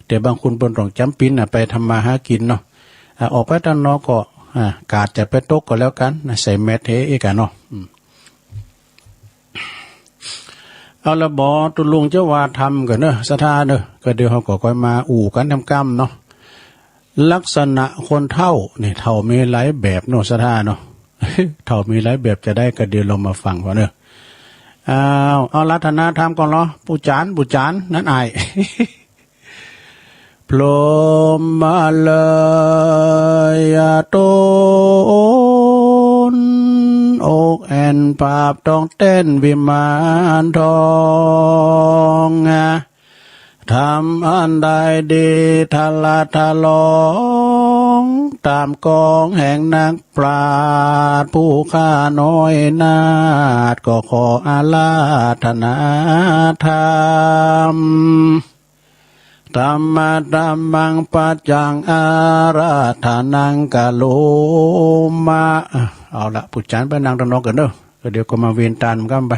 แต่บางคนเปิ้นต้องจำเป็นไปทำมาหากินเนาะออกไปด้านนอกก็กาดจะไปตกก็แล้วกันใส่แมสเทอีกเนาะเอาละบอตุลุงเจ้าว่าทำกันเนอะสถานเนอะก็เดี๋ยวเขาก็ค่อยมาอู่กันทำกรรมเนาะลักษณะคนเท่าเนี่ยเท่ามีหลายแบบเนาะสถานเนาะ เท่ามีหลายแบบจะได้ก็เดี๋ยวเรามาฟังก่อนเนอะเอารัตนาธรรมก่อนเนาะปูจานนั่นไอ พรหมเลยต้นอกแอนปราบต้องเต้นวิมานทองทำอันใดดีทะละทะลองตามกองแห่งนักปราชญ์ผู้ข้าน้อยนาฏก็ขออาราธนาธรรมธรรมะธัมมังปัจจังอาราธนังกะโลมาเอาละปุจจานไปนั่งตรงนอกกันเด้อเดี๋ยวก็มาเวียนตานกันไป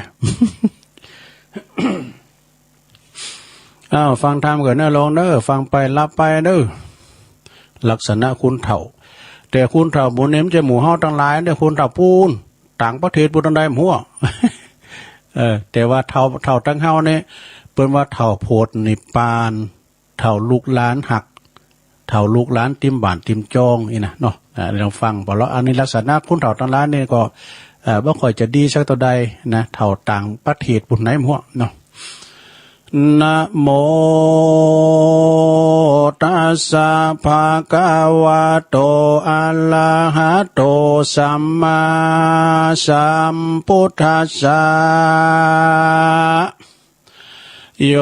ฟังธรรมกันเด้อลงเด้อฟังไปรับไปเด้อลักษณะคุณเฒ่าแต่คุณเฒ่าบุญเนมจะหมู่เฮาทั้งหลายเด้อคุณเฒ่าปูนต่างประเทศปูนทั้งใดหัว แต่ว่าเฒ่าทั้งเฮาเนี่ยเปิ้นว่าเฒ่าโพดนิพพานเท่าลูกหลานหักเท่าลูกหลานติมบ้านติมจองนี่นะเนาะเราฟังบ่แล้วอันนี้ลักษณะคุณเท่าต่างหลานนี่ก็บ่ค่อยจะดีสักตัวใดนะเท่าต่างประเทศปุ่นไหนมั่วเนาะนะโมตัสสะภะคะวะโตอะระหะโตสัมมาสัมพุทธัสสะโย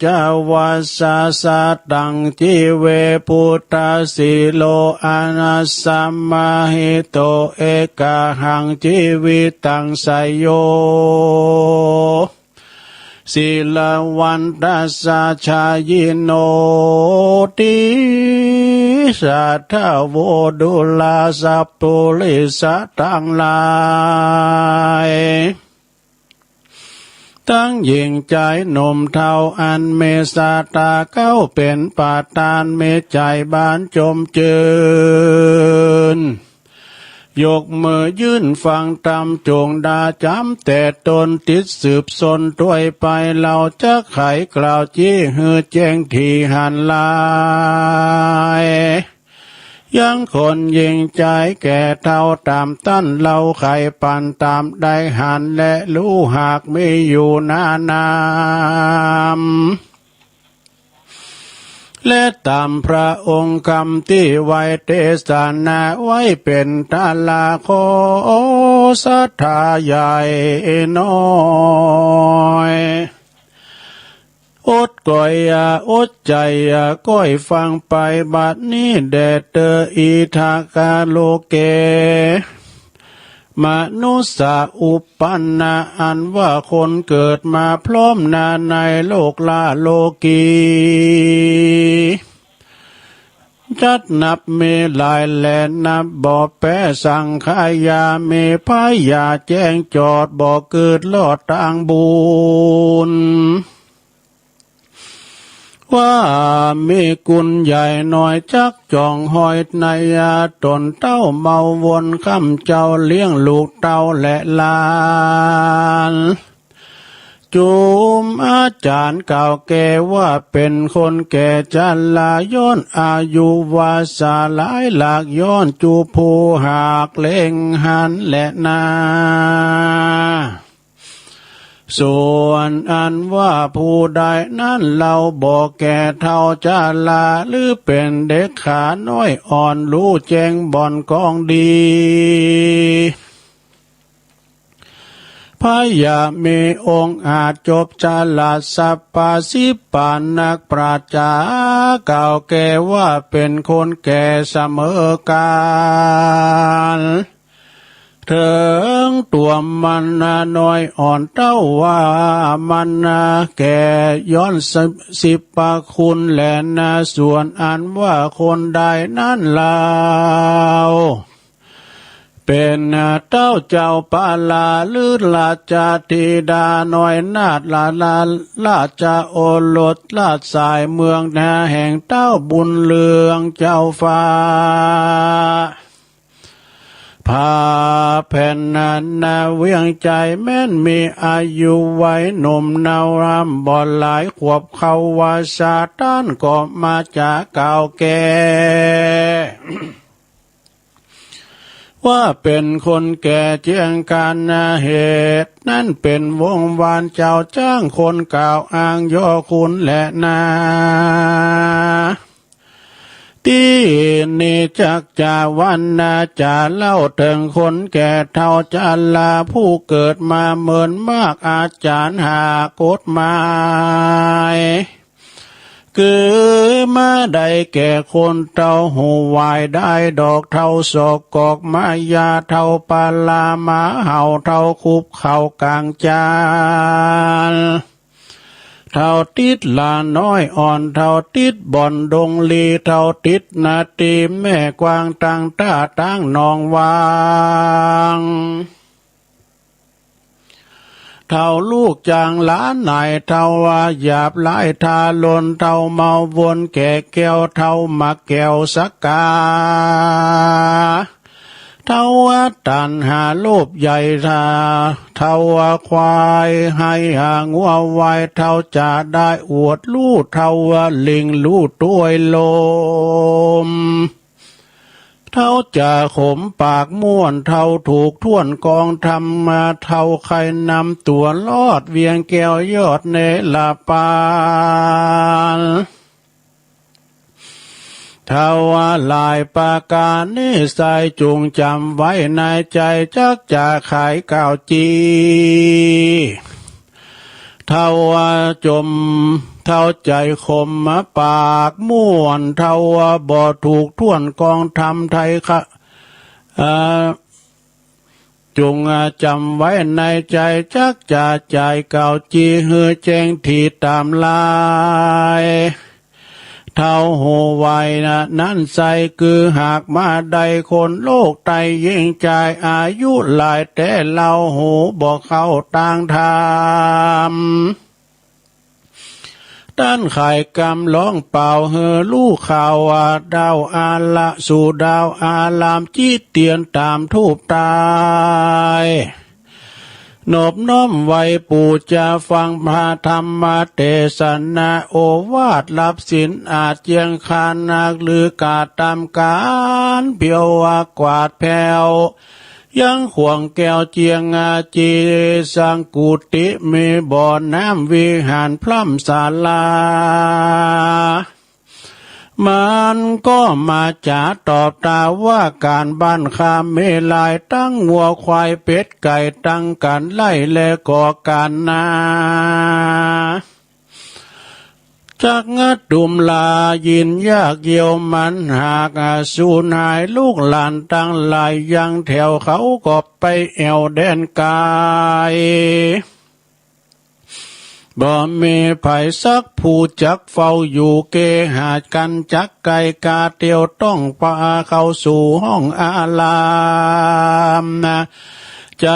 จะวัสสะสัตตังจิเวปุตตสิโลอานัสสัมมาหิโตเอกะหังจิวิตังไสโยศิลวันตัสสะชายิโนติสัทธโวดุลาสัพพุริสัตตังหลายตั้งยิ่งใจหนุ่มเทาอันเมสาตาเก้าเป็นปาตานเมใจบานจมจืนยกมือยื่นฟังตำจงดาจำแต่ตนติดสืบสนด้วยไปเราจะไขกล่าวจี้หือแจ้งที่หันลายยังคนยิงใจแก่เท่าตามตั้นเราไข่ปันตามได้หันและรู้หากไม่อยู่นานามและตามพระองค์คำที่ไว้เทศนาไว้เป็นตาลาโคศรัทธาใหญ่น้อยอดก่อยอดใจก้อยฟังไปบัดนี้แดดเตออีทากาโลเกมนุสสะอุปปันนาอันว่าคนเกิดมาพร้อมนาในโลกลาโลกีจัดนับเมลายแลนับบ่อแปะสังขายาเมพายาแจ้งจอดบ่อเกิดลอดทางบุญว่ามีกุญใหญ่น้อยจักจ่องหอยในตนเต้าเมาวนคำเจ้าเลี้ยงลูกเต้าและลานจุมอาจารย์เก่าแก่ว่าเป็นคนแก่จันลาย้อนอายุวาสาหลายหลากย้อนจูผู้หากเล่งหันและนาส่วนอันว่าผู้ใดนั้นเราบอกแก่เท่าจะลาหรือเป็นเด็กขาน้อยอ่อนรู้แจ้งบ่อนกองดีพยามีองค์อาจจบจาลาสัปปาสิปานักปราชญาเก่าแก่ว่าเป็นคนแก่เสมอกาลถึงตัวมันน้อยอ่อนเต้าว่ามันแก่ย้อนสิบปะคุณแลนะส่วนอันว่าคนใดนั้นลาว เป็นเต้าเจ้าปาลาลือราชธิดาน้อยนาถราชโอรสราชสายเมืองนาแห่งเต้าบุญเรืองเจ้าฟ้าพาแผ่นนาเวียงใจแม้นมีอายุไว้หนุ่มนาวรำบ่หลายขวบเขาว่าซาตานก็มาจากเก่าแก่ ว่าเป็นคนแก่เจียงการเหตุนั่นเป็นวงวานเจ้าจ้างคนกล่าวอ้างย่อคุณและนาที่นี่จักจาวันนาจะเล่าถึงคนแก่เท่าจันลาผู้เกิดมาเหมือนมากอาจารย์หากฎหมายคือมาได้แก่คนเท่าหูวายได้ดอกเท่าศอกกอกมายาเท่าปาลามาเห่าเท่าคุบเข่ากลางจานเท่าติดลาน้อยอ่อนเท่าติดบ่อนดงลีเท่าติดนาตีแม่กวางตั้งตาตั้งนองวางเท่าลูกจางหลานนายเท่าว่าหยาบหลายทาลนเท่าเมาวนแก่แก้วเท่ามาแก้วสักกาเท่าว่าตันหาโลภใหญ่เท่าว่าควายให้หางัวไว้เท่าจะได้อวดลู่เท่าว่าลิงลู่ตัวลมเท่าจะขมปากม่วนเท่าถูกท่วนกองทำมาเท่าใครนำตัวลอดเวียงแก้วยอดเนลาปานเท่าว่าลายปาการนิสัยจุงจำไว้ในใจจักจะขายก่าวจีเท่าว่าจมเท่าใจคมมาปากม่วนเท่าว่าบ่ถูกท่วนกองทำไทยค่ะจงจำไว้ในใจจักจะใจเก่าจีหือแจ้งที่ตามลายเท่าหูไว้นั้นใส่คือหากมาใดคนโลกไตยิ่งใจอายุหลายแต่เราหูบอกเข้าต่างทามด้านไข่กำล้องเป่าเฮอลูกข่าวว่าดาวอาละสู่ดาวอาลามจีเตียนตามทูบตายนอบน้อมไว้ปู่จะฟังพระธรรมเทศนาโอวาทรับศีลอาจเจียงคานักหรือกาตามการเปียวว่ากวาดแผ่วยังห่วงแก้วเจียงจีสังกุติมีบ่อน้ำวิหารพร่ำศาลามันก็มาจะตอบตาว่าการบ้านคาเมลายตั้งวัวควายเป็ดไก่ตั้งกันไล่และก่อการนาจากงัดดุมลายินยากเยี่ยวมันหากสูญหายลูกหลานตั้งหลายยังแถวเขาก็ไปแอวแดนกายบ่มีไผสักผู้จักเฝ้าอยู่เกหาดกันจักไก่กาเตียวต้องพาเข้าสู่ห้องอาลามใจ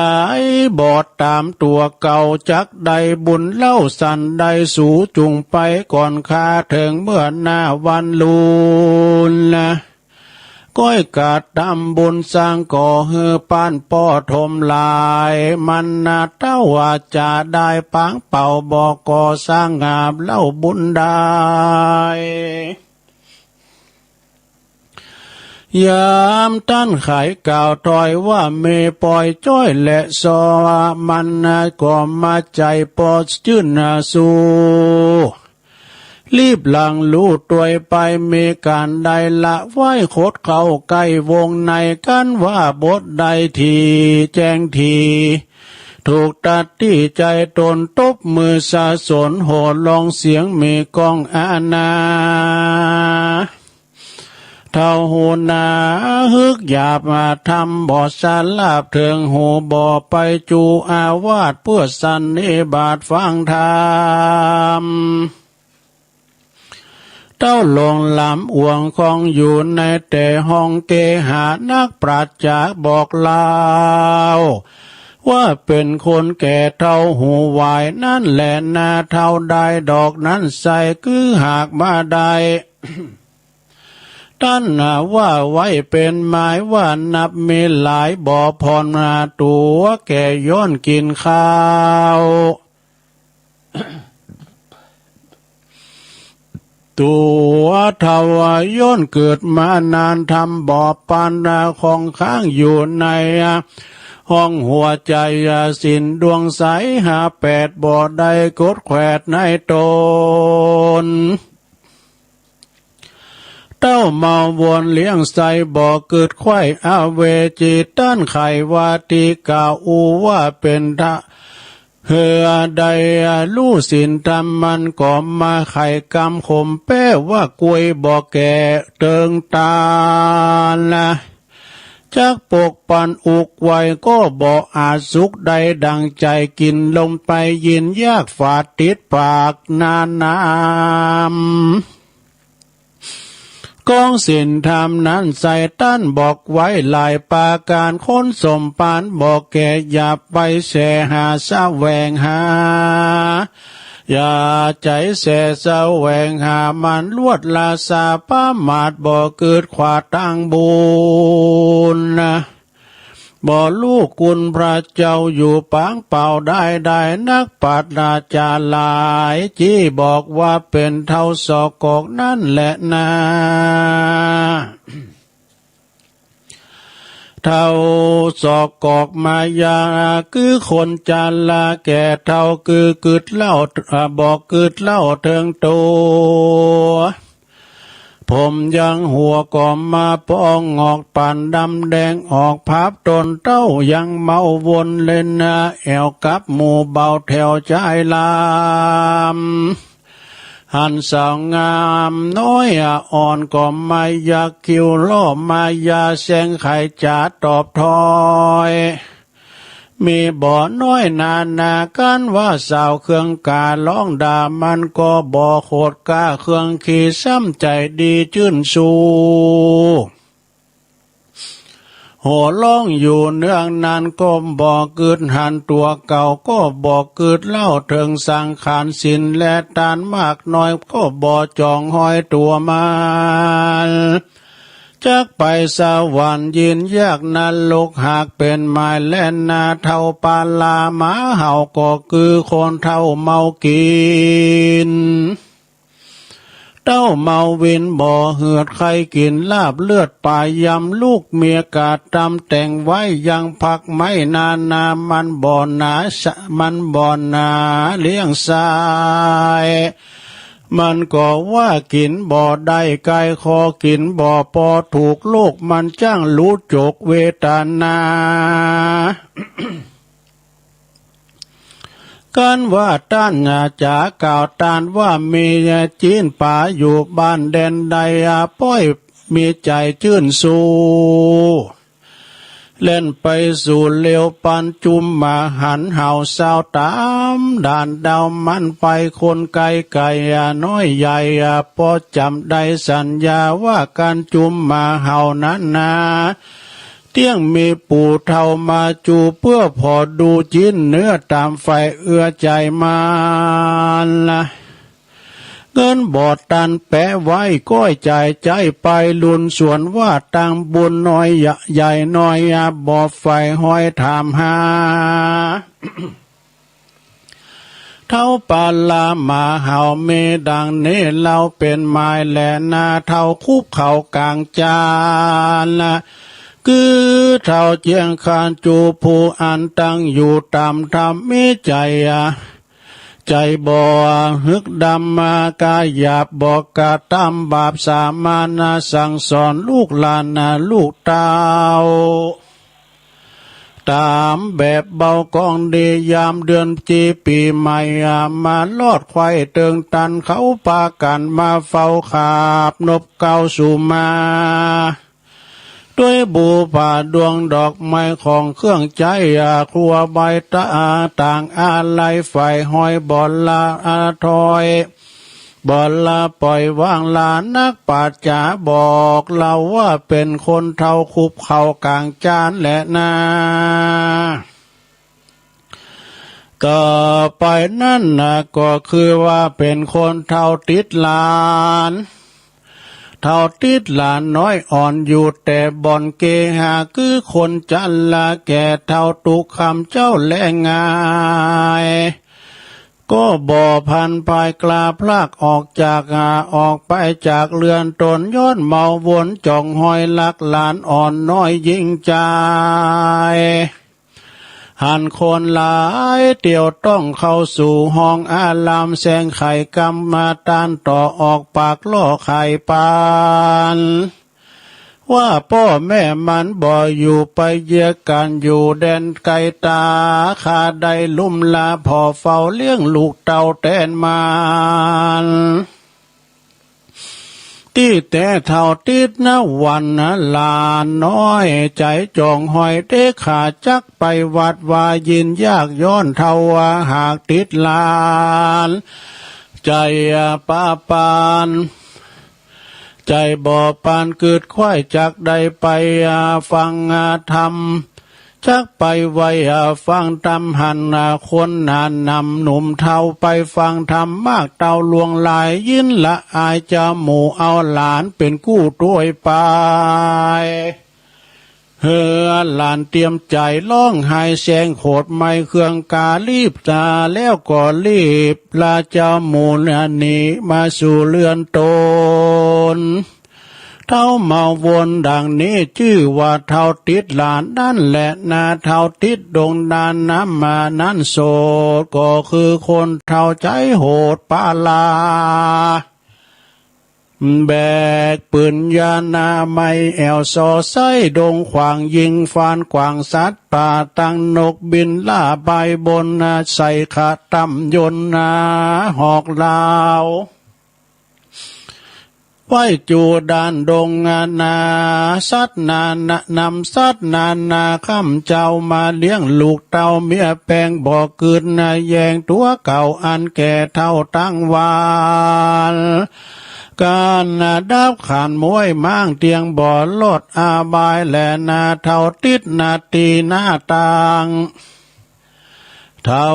บอดตามตัวเก่าจักใดบุญเล่าสันใดสู่จุงไปก่อนคาถึงเมื่อหน้าวันลูนก้อยกาดดำบุญสร้างก่อเฮือปานป้อทมลายมันนาเต้าว่าจะได้ปังเป่าบอกก่อสร้างงามเล่าบุญได้ยามตั้นขายก่าวถอยว่าเมปล่อยจ้อยและซอมันก็มาใจปอดจื่นสูรีบหลังลู่ตัวไปมีการใดละไหวโคดเข้าใกล้วงในกันว่าบทใดทีแจ้งทีถูกตัดที่ใจตนตบมือสะสนโหดลองเสียงมีกองอาณาเท่าหูนาฮึกหยาบมาทำบ่อสาลาบเถิงหูบ่อไปจูอาวาสเพื่อสันนิบาตฟังธรรม ต เต้าลงลำอ่วงคองอยู่ในแต่ห้องเกหานักปราชญ์บอกเล่าว่าเป็นคนแก่เท่าหูวายนั่นแหละนาเท่าใดดอกนั้นใส่คือหากมาได้ ท่านว่าไว้เป็นหมายว่านับมีหลายบ่อพรนาตัวแก่ย้อนกินข้าว ตัวทวายย้อนเกิดมานานทำบ่อปานนาของข้างอยู่ในห้องหัวใจสินดวงใสหาแปดบ่อใดกดแขวดในตนเต้าเมาวนเลี้ยงใส่บ่อเกิดไข่อาเวจีต้านไขวาติกาอูว่าเป็นทะเฮือใดลู่สินทำมันก็มาไข่กำขมแป้ว่ากวยบ่อแก่เติงตาละจักปกปันอุกไว้ก็บ่อาจสุขใดดังใจกินลงไปยินยากฝาดติดปากนานน้ำกองสินธรรมนั้นใส่ตั้นบอกไว้หลายปาการค้นสมปานบอกแก่อย่าไปแสหาแสวงหาอย่าใจแสแสวงหามันลวดลาสาป้ามาดบ่เกิดขวาตั้งบุญบ่ลูกคุณพระเจ้าอยู่ปางเป่าได้นักปัตนาจารหลายจี้บอกว่าเป็นเท่าศอกกอกนั่นแหละนะเท่าศอกกอกมายาคือคนจาลาแก่เท่าคือกึดเล่าบอกกึดเล่าเทิงตัวผมยังหัวก่อมมาปองออกปั่นดำแดงออกพับตนเต้ายังเมาวนเล่นแอวกับหมู่เบาแถวใจลามหันสาวงามน้อยอ่อนก็มายาคิวล่อมายาแสงไข่จ่าตอบทอยมีบ่อน้อยนากันว่าสาวเครื่องการ้องด่ามันก็บ่อโคตรกาเครื่องขี่ซ้ำใจดีจื่นสูหัวร้องอยู่เนื่องนานก็บ่เกิดหันตัวเก่าก็บ่เกิดเล่าถึงสังขารสินและตานมากน้อยก็บ่จองห้อยตัวมันจักไปสวรรค์ยินยากนันลกหากเป็นไม้แล่นนาเท่าปาลาหมาเห่าก็คือคนเท่าเมากินเต้าเมาวินบ่เหือดใครกินลาบเลือดป่ายำลูกเมียกาดตำแต่งไว้ยังพักไม่นามันบ่อหนาเลี้ยงสายมันก็ว่ากินบ่อได้ไกลคอกินบ่อปอถูกโลกมันจ้างรู้จกเวทนากันว่าต้านจาก่าวตานว่ามีจีนป่าอยู่บ้านแดนใดป้อยมีใจชื่นสู้เล่นไปสู่เลี้ยวปันจุมมาหันเห่าสาวตามด่านดาวมันไปคนไกลน้อยใหญ่พอจำได้สัญญาว่าการจุมมาเห่านั้นนาเที่ยงมีปู่เท่ามาจูเพื่อพอดูจิ้นเนื้อตามไฟเอื้อใจมาละเงินบอดตันแปะไว้ก้อยใจใจไปลุนส่วนว่าตังบุญน้อยใหญ่น้อยบอดไฟห้อยถามหา เท่าปาลามาเห่าเมดังนี้เราเป็นไม้แหลนาเท่าคุบเข่ากลางจานละคือเท่าเจียงคานจูผู้อันตั้งอยู่ตามธรรมมิใจใจบ่ฮึกดำมากายหยาบบอกกะตามบาปสามานาสั่งสอนลูกหลานลูกเต้าตามแบบเบากองดียามเดือนจีปีใหม่มาลอดควายเติงตันเขาปากันมาเฝ้าขาบนบเก้าสู่มาด้วยบูผาดวงดอกไม้ของเครื่องใจครัวใบต่างอาลัยไฟห้อยบอลลาทอย บ่ละปล่อยวางลานักปราชญาบอกเราว่าเป็นคนเท่าคุบเข่ากลางจานแหละนาต่อไปนั่นนะก็คือว่าเป็นคนเท่าติดหลานเท่าติดหลานน้อยอ่อนอยู่แต่บ่อนเกหาคือคนจันละแก่เท่าตุกคำเจ้าแลงายก็บ่พันภายกลาพลากออกจากออกไปจากเรือนตนย้อนเมาวนจ่องหอยลักหลานอ่อนน้อยยิ่งใจหันคนหลายเตี่ยวต้องเข้าสู่ห้องอารามแสงไข่กำมาตานต่อออกปากล่อไข่ปานว่าพ่อแม่มันบ่อยู่ไปเยียกันอยู่แดนไกลตาขาได้ลุ่มลาพอเฝ้าเลี้ยงลูกเต่าแตนมันที่แต่เท่าติดนะวันนะลานน้อยใจจองหอยเด็กขาจักไปวัดวายินยากย้อนเท่าหากติดลานใจป้าปานใจบ่ปานเกิดควายจากใดไปฟังธรรมจักไปไว้ฟังธรรมหันคนนานนำหนุ่มเท่าไปฟังธรรมมากเต่าลวงลายยินละอายจะหมู่เอาหลานเป็นกู้ด้วยไปเฮือหลานเตรียมใจร้องไห้แสงโขดไม่เครื่องกาลีบตาแล้วก็รีบลาเจ้าหมู่นี้มาสู่เรือนตนเท่าเมาวนดังนี้ชื่อว่าเท่าติดหลานนั่นแหละนาเท่าติดดงดานน้ำมานั้นโสดก็คือคนเท่าใจโหดปาลาแบกปืนยานาไม่แอวซอไส้ดงขวางยิงฟานกวางสัตว์ป่าตั้งนกบินล่าใบบนใส่ขาต่ำยนนาหอกลาวไว้จูดานดงนาสัตนานำสัตนาข้ามเจ้ามาเลี้ยงลูกเต่าเมียแปงบ่อคืนแยงตัวเก่าอันแก่เท่าตั้งวานการดับขานมวยมั่งเตียงบ่อลดอาบายแลนาเท่าติดนาตีหน้าต่างเท่า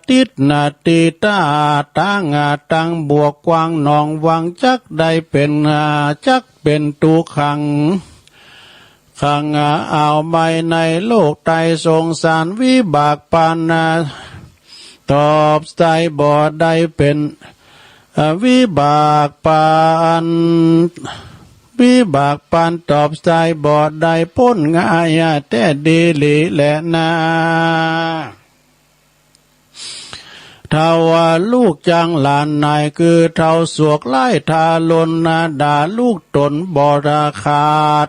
ติดนาตีตาตั้งบวกกว้างหนองวังจักได้เป็นจักเป็นตูขังขังเอาใบในโลกไตสงสารวิบากปานาตอบใจบ่ได้เป็นวิบากปานตอบใจบ่ได้พ้นง่ายแต่ดีหลีแหละนาเท่าว่าลูกจังหลานนายคือเท่าสวกไล่ทาลนด่าลูกตนบ่ราขาด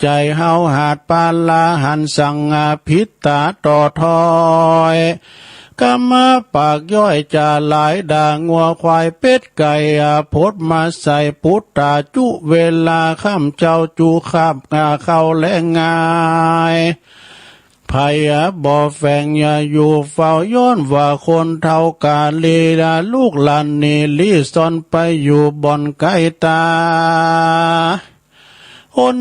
ใจเฮาหาดปาลาหันสังพิษตาต่อทอยกำมาปากย่อยจะหลายด่างัวควายเป็ดไก่พดมาใส่พุทธาจุเวลาข้ามเจ้าจูข้ามเข้าและง่ายภัยบ่แฝงอย่าอยู่เฝ้าย้อนว่าคนเท่ากาลีลูกหลานนี่ลีซ่อนไปอยู่บ่อนไกลตาคน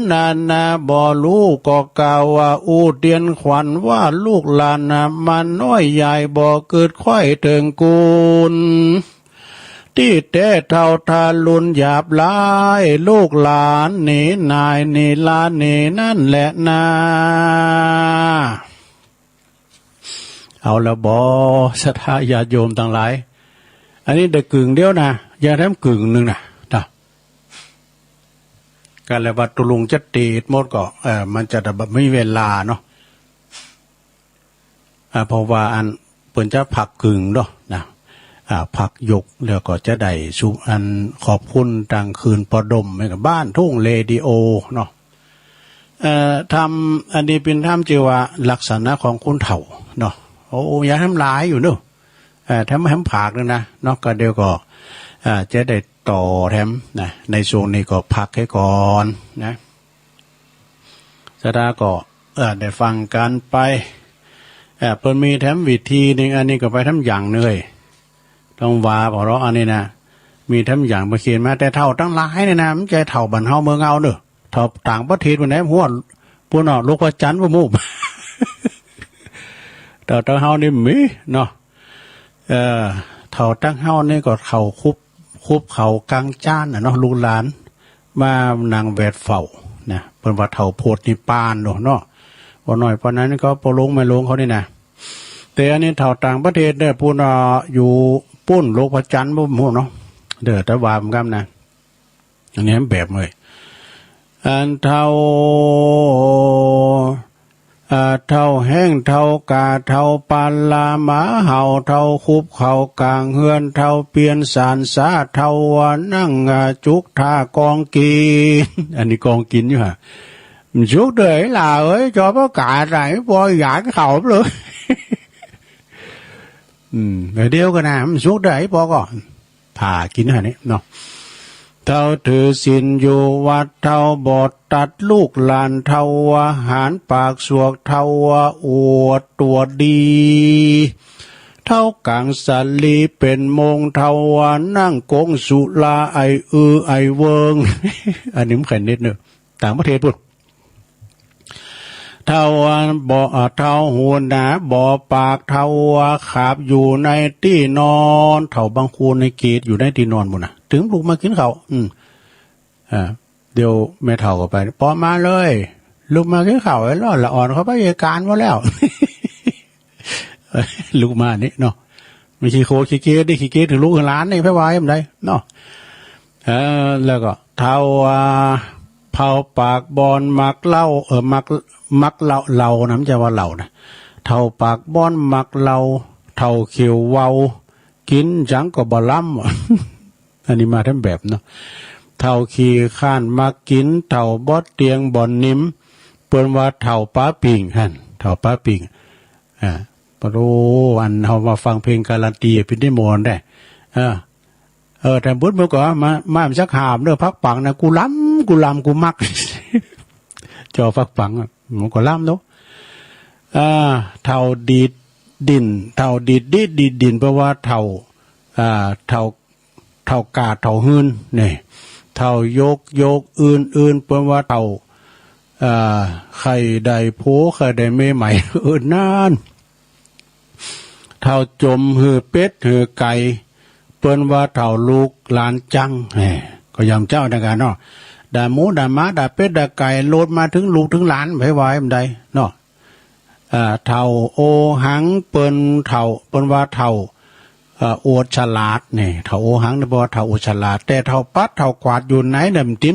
นาบ่รู้ก็กล่าวว่าอูเตียนขวัญว่าลูกหลานมันน้อยใหญ่บ่เกิดค่อยถึงกูลที่แต่เท่าทาลุนหยาบลายลูกหลานนี่นายนี่ลานนี่นั่นแหละนาเอาละบ่ศรัทธาญาติโยมทั้งหลายอันนี้เด็กกึ่งเดียวนะอย่าทำกึ่งหนึ่งนะการละวัดตุลุงจะตีดหมดก็มันจะแบบไม่มีเวลาเนาะเพราะว่าอันเปิ่นจะผักกึ่งเนาะนะผักยกแล้วก็จะได้สุอันขอบคุณทางคืนปดมให้กับบ้านทุ่งเรดิโอเนาะทำอันนี้เป็นทำจีว่าลักษณะของคุณเฒ่าเนาะโอ้อย่าทำลายอยู่เนาะทำผักเลยนะเนาะก็เดี๋ยวก็จะได้ต่อแถมนะในช่วงนี้ก็พักให้ก่อนนะสดาก็ได้ฟังกันไปเพิ่นมีแถมวิธีนึงอันนี้ก็ไปทำอย่างเหนื่อยต้องว่าเพราะอันนี้นะ มีทั้งอย่างมาเขียนมาแต่เท่าตั้งหลายเนี่ยนะมันใจเท่าบันเฮาเมืองเอาเด้อเท่าต่างประเทศวันไหนหัวพวกเนาะลูกพระจันทร์พวกมุกแต่ตั้งเฮานี่มีเนาะเท่าตั้งเฮานี่ก็เข่าคุบเข่ากลางจ้านเนาะลูกหลานมานางแวดเฝ้านะเป็นว่าเท่าโพดนิปานเนาะบ่น้อยเพราะนั้นก็ปลงไม่ลงเขานี่นะแต่อันนี้เท่าต่างประเทศเนี่ยพูดอยู่ปุ้นโลกพระจันทร์บ่ฮู้เนาะเด้อแต่ว่ามันกำนะอันนี้แบบเลยอันเท่าแห้งเท่ากาเท่าปานลาหมาเห่าเท่าคุบเข่ากลางเฮือนเท่าเปลี่ยนสารสาเท่านั่งจุกท่ากองกินอันนี้กองกินอยู่ฮะจุกเด้อล่ะเอ้ยcho bó cà này bò giả cái khẩuเลยrồi đeo cái nào xuống đấy bóก่อนผ่ากินฮะนี่เนาะเท่าถือศีลอยู่วัดเท่าบอดตัดลูกหลานเท่าอาหารปากสวกเท่าอวดตัวดีเท่ากลางสันลีเป็นมงเท่านั่งกงสุลาไอเวิง อันนี้มันแค่นิดเนอะต่างประเทศปุ๊บเท่าบ่อเท่าหัวหนาบ่อปากเท่าขาบอยู่ในที่นอนเท่าบางคูในเกตอยู่ในที่นอนหมดนะถึงลูกมากินเขาเดี๋ยวแม่เท่าก็ไปปอมาเลยลูกมากินเขาไอ้รอดละอ่อนเขาไปเหตุการณ์มาแล้ว ลูกมานี่เนาะไม่ขี้โคขี้เกตได้ขี้เกตถึงลูกถึงล้านนี่เพื่อไว้ยังไงเนาะแล้วก็เท่าเผาปากบอนมักเล่ามักเล่านะมันจะว่าเล่านะเท่าปากบอนมักเล่าเท่าเขียวเว้ากินจังก็บ่ล้ำ อันนี้มาทั้งแบบเนาะเท่าขี้ข้านมักกินเท่าบอดเตียงบ่อนนิ่มเปิ้นว่าเท่าป้าปิ่งหั่นเท่าป้าปิ่งปะโรอันเฮามาฟังเพลงการันตีเป็นได้มนได้แต่บุญเมื่อก่อนมาสักหามเด้อพักปังนะกูล้ำกูมัก จอฟักปังมันก็ล้ำเนาะเท่าดีดดินเท่าดีดดินเพราะว่าเท่ากาเท่าหืนนี่เท่ายกอื่นเพราะว่าเท่าไข่ใดโผไข่ใดไม่ใหม่นานเท่าจมหือเป็ดหือไก่เปิ้นว่าเท่าลูกหลานจังก็ยำเจ้าในการเนาะด่าหมูด่าม้าด่าเป็ดด่าไก่โลดมาถึงลูกถึงหลานไปไว้มันใดเนาะเท่าโอหังเปิ้นว่าเท่าอวดฉลาดนี่เท่าโอหังนี่บอกว่าเท่าอวดฉลาดแต่เท่าปัดเท่ากวาดอยู่ไหนเนี่ยนิ้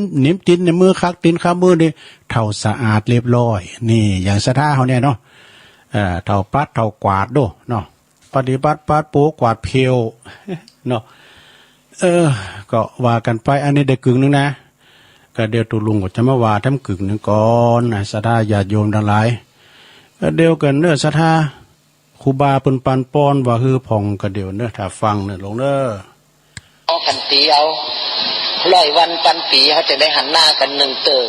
มในมือคักตีนข้ามือนี่เท่าสะอาดเรียบร้อยนี่อย่างสะท่าเขาเนี่ยเนาะเท่าปัดเท่ากวาดดูเนาะปฏิบัติปัดปูกวาดเพียวเนาะก็ว่ากันไปอันนี้ได้กึ่งนึงนะก็เดี๋ยวตุลุงก็จะมาว่าทำกึ่งนึงก่อนนะสะท่าญาติโยมทั้งหลายก็เดียวกันเนื้อสะท่าครูบาปุนปันป้อนว่าฮือผ่องก็เดี๋ยวเนื้อถ้าฟังเนื้อลงเนื้อเอาขันตีเอา100 วันปันปีเขาจะได้หันหน้ากันหนึ่งเตอ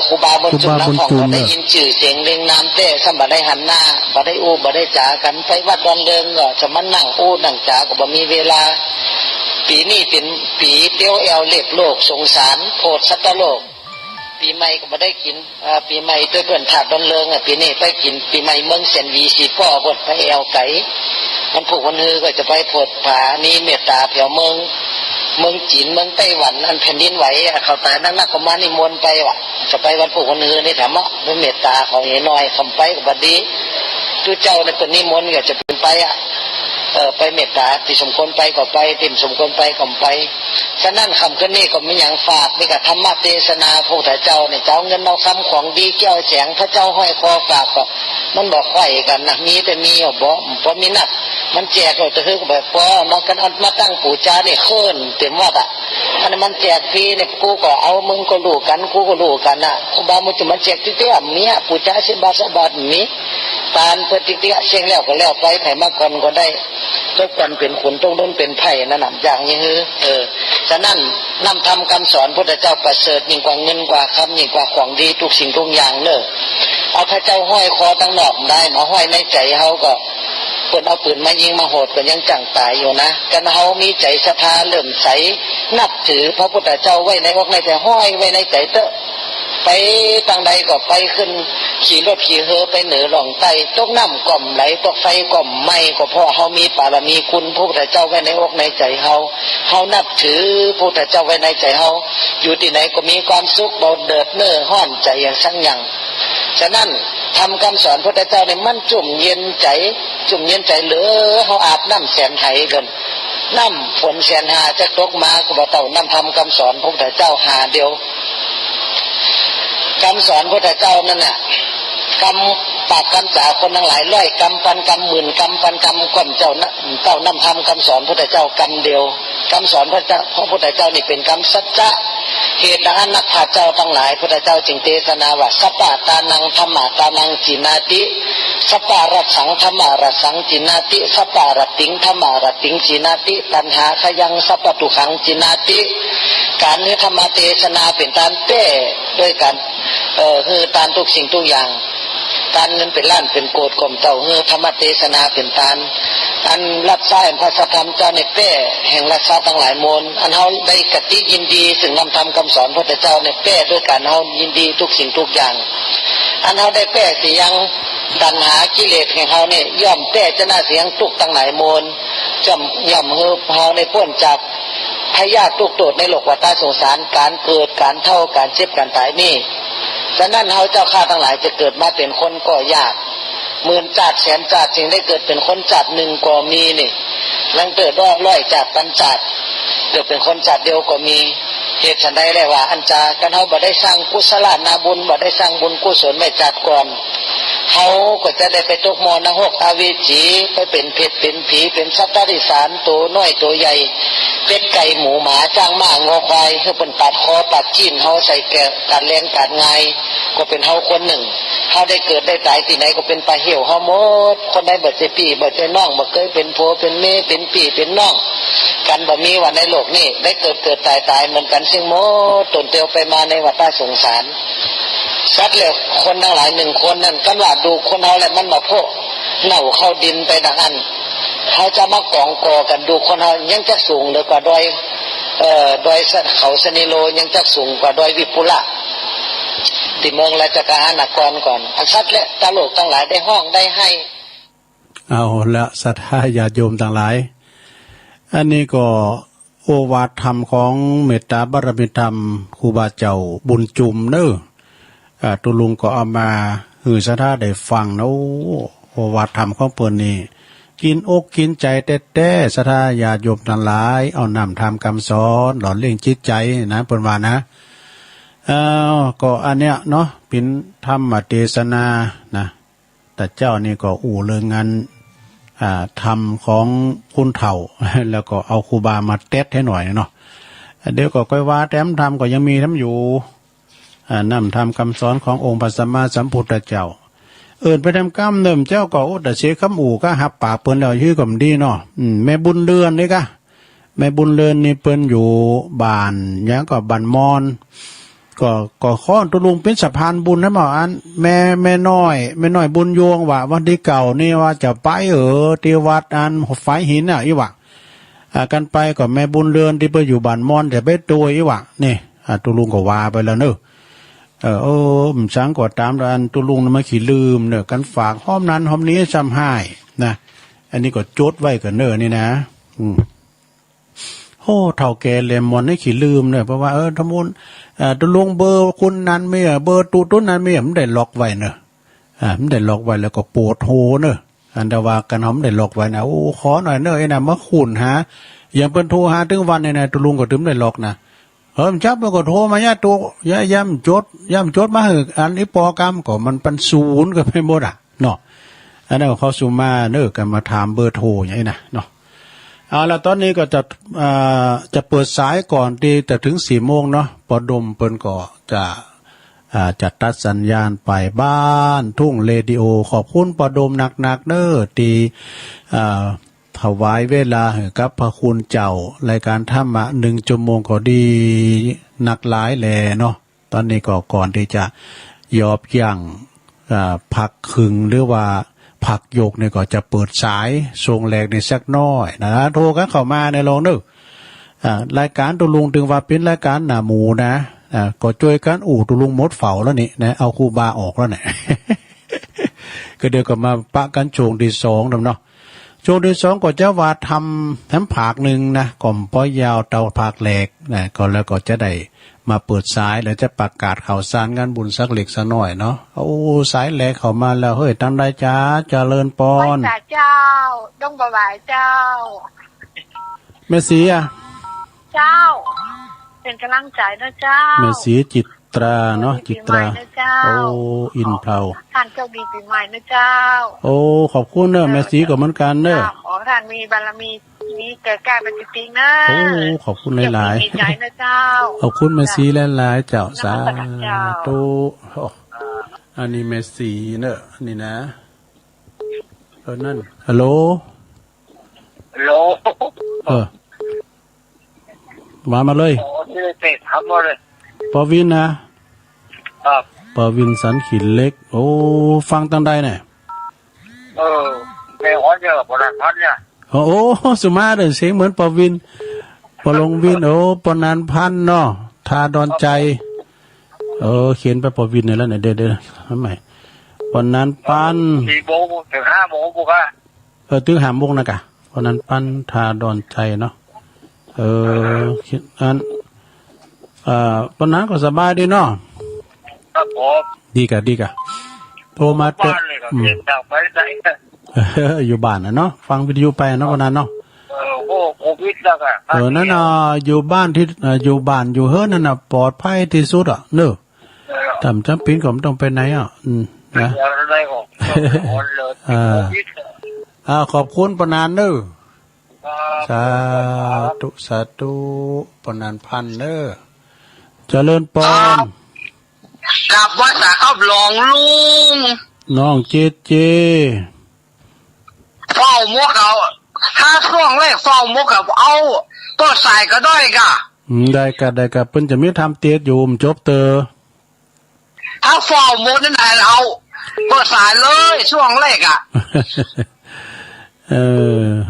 ครูบาบนจุดน้ำผ่องก็ได้ยินชื่อเสียงเรียงนามเต้สมบัติได้หันหน้าบ่ได้อู้บ่ได้จ๋ากันไปวัดดอนเดิงก็จะมานั่งอู้นั่งจ๋าก็บ่มีเวลาปีนี้เป็นปีเตี้ยวแอวเล็บโลกสงสารโพดสัตว์โลกปีใหม่ก็บ่ได้กินปีใหม่ด้วยเพื่อนถาดดอนเลิงปีนี้ไปกินปีใหม่เมืองเซนวีสีพ่อพดไปแอวไก่มันผูกคนฮือก็จะไปพดผามีเมตตาแผ่วเมืองจีนเมืองไต้หวันอันแผ่นดินไหวเขาตายนักก็มานิมนต์ไปว่ะจะไปวันผูกคนฮือนี่ถามว่าด้วยเมตตาของเอ๋น้อยคำไปกับบัดนี้ตัวเจ้าในคนนิมนต์ก็จะเป็นไปไปเมตตาที่สมควรไปก็ไปติ่มสมควรไปก็ไปฉะนั้นคำขึ้นนี่ก็ไม่อย่างฝากนี่กับธรรมะเทศนาพระพุทธเจ้าเนี่ยเจ้าเงินเอาคำของดีแก้วแสงพระเจ้าห้อยคอฝากก็มันบอกไข่กันนะมีแต่มีบ่มีนักมันแจกเราจะคือแบบพอนอกกันมาตั้งปู่จ้าเนี่ยเคลื่อนเต็มวัดอ่ะมันแจกพี่เนี่ยกูก็เอามึงก็รู้กันกูก็รู้กันน่ะครูบามุจุมันแจกที่เตี้ยเมียปู่จ้าสิบาสบาทมีตาลเพื่อติเตี้ยเชียงแล้วก็แล้วไปไผ่มาก่อนก็ได้ทุกคนเป็นขุนต้องล้นเป็นไผ่นั่นน่ะอย่างนี้ฉะนั้นนำทำคำสอนพุทธเจ้าประเสริฐยิ่งกว่าเงินกว่าคำยิ่งกว่าของดีทุกสิ่งทุกอย่างเนอะเอาพระเจ้าห้อยคอตั้งนอกได้มาห้อยในใจเขาก็ เปิดเอาปืนมายิงมาโหดกันยังจังตายอยู่นะกันเฮามีใจศรัทธาเลื่อมใสนับถือพระพุทธเจ้าไว้ในอกในใจห้อยไว้ในใจเตอะไปต่างใดก็ไปขึ้นขี่รถขี่เฮอไปเหนือหล่องใต้ตกน้ำก่อมไหลตกไฟก่อมไหม้ก็เพราะเฮามีบารมีคุณพระพุทธเจ้าไว้ในอกในใจเฮานับถือพระพุทธเจ้าไว้ในใจเฮาอยู่ที่ไหนก็มีความสุขเบาเดือดเน้อห้อนใจอย่างสั่งอย่างฉะนั้นทำคำสอนพระพุทธเจ้าเนี่ยมันจุ่มเย็นใจเหลือเฮาอาบน้ำแสนไหกันน้ำฝนแสนหาจะตกมาก็บ่เต่าน้ำทำคำสอนพระพุทธเจ้าหาเดียวคำสอนพระพุทธเจ้านั่นน่ะคำปากคำจ่าคนทั้งหลายร้อยคำพันคำหมื่นคำพันคำก้มเจ้านำทำคำสอนพระพุทธเจ้าคำเดียวคำสอนพระพุทธเจ้านี่เป็นคำสัจจะเหตุดังนั้นนักปราชญ์เจ้าทั้งหลายพระพุทธเจ้าจึงเทศนาว่าสัพพะตานังธรรมะตานังจินาติสัพพะรัสสังธรรมะรัสสังจินาติสัพพะรัตติงธรรมะรัตติงจินาติตัณหาขยังสัพพะทุขังจินาติการนี้ธรรมเทศนาเป็นการแก้ด้วยกันคือการทุกสิ่งทุกอย่างการเงินเป็นล้านเป็นโกดกลมเต่าธรรมเทศนาเป็นการอันรักษาแห่งพระธรรมเจ้าในแป้แห่งรักษาทั้งหลายมวลอันเฮาได้กติยินดีซึ่งนำธรรมคำสอนพระเจ้าในแป้ด้วยกันเฮายินดีทุกสิ่งทุกอย่างอันเฮาได้แป้สิยังตัณหากิเลสแห่งเฮาเนี่ยย่อมแป้จะน่าเสียงทุกทั้งหลายมวลย่อมเฮาในพ้นจากพยาธิทุกโทษในโลกวัฏสงสารการเกิดการเฒ่าการเจ็บการตายนี่ฉะนั้นเฮาเจ้าข้าทั้งหลายจะเกิดมาเป็นคนก็ยากหมื่นจาดแสนจาดจึงได้เกิดเป็นคนจาดหนึ่งก็มีนี่ลังเกิดร้อยจาดพันจาดเกิดเป็นคนจาดเดียวก็มีเหตุฉันใดได้ว่าอันจากันเฮาบ่ได้สร้างกุศลนาบุญบ่ได้สร้างบุญกุศลไม่จาดก่อนเฮาก็จะได้ไปตกมรณหกอเวจีไปเป็นเพชรเป็นผีเป็นสัตว์ดิสารตัวน้อยตัวใหญ่เป็ดไก่หมูหมาจ้างม้างอควายเพื่อเป็นตัดคอตัดจิ้นเฮาใส่แก่ตัดแรงตัดงายก็เป็นเฮาคนหนึ่งเฮาได้เกิดได้ตายที่ไหนก็เป็นปลาเหี่ยวเฮาหมดคนใดบ่ใช่พี่บ่ใช่น้องบ่เคยเป็นผัวเป็นเมียเป็นพี่เป็นน้องกันบ่มีว่าในโลกนี้ได้เกิดตายเหมือนกันซึ่งหมดตนเตียวไปมาในวัฏสงสารสัตว์แล้วคนทั้งหลายหนึ่งคนนั่นกันว่าดูคนเฮาแล้วมันมาโพกเน่าเข้าดินไปดังนั้นเขาจะมากองกอกันดูคนเฮายังจะสูงเลยกว่าดอยเขาสนิโลยังจะสูงกว่าดอยวิปุระที่เมืองราชกาหนครก่อนอันสัตว์และตลกทั้งหลายได้ห้องได้ให้เอาละศรัทธาญาติโยมทั้งหลายอันนี้ก็โอวาทธรรมของเมตตาบารมีธรรมครูบาเจ้าบุญจุมเน้อตุลุงก็เอามาหือศรัทธาได้ฟังนะโอวาทธรรมของเพิ่นนี่กินอกกินใจแท้ๆศรัทธาญาติโยมทั้งหลายเอานำทำคำสอนหล่อเลี้ยงจิตใจนะเพิ่นว่านะก็อันเนี้ยเนาะเป็นธรรมเทศนานะแต่เจ้านี่ก็เรื่องงานธรรมของคุณเฒ่าแล้วก็เอาครูบามาเทศให้หน่อยเนาะเดี๋ยวก็ค่อยว่าแต้มธรรมก็ยังมีน้ำอยู่นำธรรมคำสอนขององค์พระสัมมาสัมพุทธเจ้าไปทำกรรมเนิ่มเจ้าก็แต่เสียคำก็หับปากเปิ้นแล้วชื่อก็ดีเนาะแม่บุญเรือนนี่กะแม่บุญเรือนนี่เปิ้นอยู่บ้านยังก็บ้านมอนก็ข้อตุลุงเป็นสะพานบุญนะหมออันแม่น้อยบุญโยงว่าวันที่เก่านี่ว่าจะไปที่วัดอันไฟหินอีวะกันไปก็แม่บุญเรือนที่เปิ้นอยู่บ้านมอนแต่ไปตัวอีวะนี่ตุลุงก็ว่าไปแล้วเนอะสังกดตามอันตุลุงมาขี้ลืมเนอะกันฝากห้อมนั้นห้อมนี้จำให้นะอันนี้ก็จดไว้กันเนอะนี่นะโอ้เท่าแก่เลมอนให้ขี้ลืมเนอะเพราะว่าทมุนตุลุงเบอร์คุณนั้นไม่เบอร์ตุ้นนั้นไม่มันได้ล็อกไว้เนอะมันได้ล็อกไว้แล้วก็ปวดโหเนอะอันดาว่ากันหอมได้ล็อกไว้นะขอหน่อยเนอะไอ้น่ะมาขุนหาอย่างเปิ้นโทรหาถึงวันเนี่ยนะตุลุงก็ถึงได้ล็อกนะจับแล้วก็โทรมาญาติตัวย้ำจดมาให้อันนี้ปอกรรมก็มันเป็นศูนย์ก็ไม่หมดเนาะอันนั้นเขาสุมาเนอะกันมาถามเบอร์โทรอย่างนี้นะเนาะแล้วตอนนี้ก็จะเปิดสายก่อนที่จะถึง4 โมงเนาะปอดมเปิ้นก็จะตัดสัญญาณไปบ้านทุ่งเรดิโอขอบคุณปอดมหนักๆเนอะที่ถวายเวลาให้กับพระคุณเจ้ารายการธรรมะ1 ชั่วโมงก็ดีนักหลายแลเนาะตอนนี้ก็ก่อนที่จะยอบยั้งพักคึงหรือว่า ผักโยกเนี่ยก็จะเปิดสายทรงแรกในสักน้อยนะโทรกันเข้ามาในลองนึกรายการตุลุงถึงว่าเป็นรายการหน้าหมูนะก็ช่วยกันตุลุงมดเฝ้าแล้วนี่นะเอาครูบาออกแล้วเนี่ย ก็เดี๋ยวก็มาปะกันโชงที่สองเนาะโชงที่สองก็จะว่าทำทั้งผากหนึ่งนะก่อมป้อยยาวเตาผากแหลกนะก็แล้วก็จะได้มาเปิดสายแล้วจะประกาศข่าวสารงานบุญสักเล็กสักหน่อยเนาะสายแหลกเข้ามาแล้วเฮ้ยตั้งได้จ้าเจริญปอนเจ้าต้องบายเจ้าแม่สีเจ้าเป็นกำลังใจนะเจ้าแม่สีจิตราเนาะจิตราอินเผาท่านเจ้าดีปีใหม่นะเจ้าขอบคุณเนอะแม่สีก็เหมือนกันเนอะขอท่านมีบารมีนี้แก่ๆเป็นจริงๆนะขอบคุณหลายๆดีใจนะเจ้าขอบคุณแม่สีหลายๆเจ้าสาธุอันนี้แม่สีเนอะนี่นะนั่นฮัลโหลมาเลยปวินนะครับปวินสันขินเล็กฟังตั้งใดเนี่ยแม่ฮอดเยอะปนันพันเนี่ยสุมาเด้อเสียงเหมือนปวินปลงวินปนันพันเนาะทาดอนใจเขียนไปปวินเนี่ยแล้วเนี่ยเดี๋ยวทำไมปนันปัน4 โมงถึง 5 โมงปุ๊กอะถึง5 โมงนะกะปนันปันทาดอนใจเนาะอันปนันก็สบายดีเนาะครับผมดีกะโทรมาบ้านเลยครับเห็นดาวไปไหนอยู่บ้านนะเนาะฟังวิทยุไปเนาะวันนั้นเนาะโควิดแล้วกันนั่นอยู่บ้านที่อยู่บ้านอยู่เฮ้นั่นน่ะปลอดภัยที่สุดอ่ะเนอะทำจำเป็นก็ไม่ต้องไปไหนนะอะไรของขอบคุณปนานเนอะสาธุปนานพันเนอะเจริญปอนกับวัดสาข้าวหลองลุงน้องเจเฝ้ามุกเอาถ้าช่วงแรกเฝ้ามุกกับเอาก็ใส่ก็ได้กะได้กะเพิ่นจะมีทำเตียอยู่จบเตอถ้าเฝ้ามุกนั่นไหนเอาก็ใส่เลยช่วงแรกอ่ะ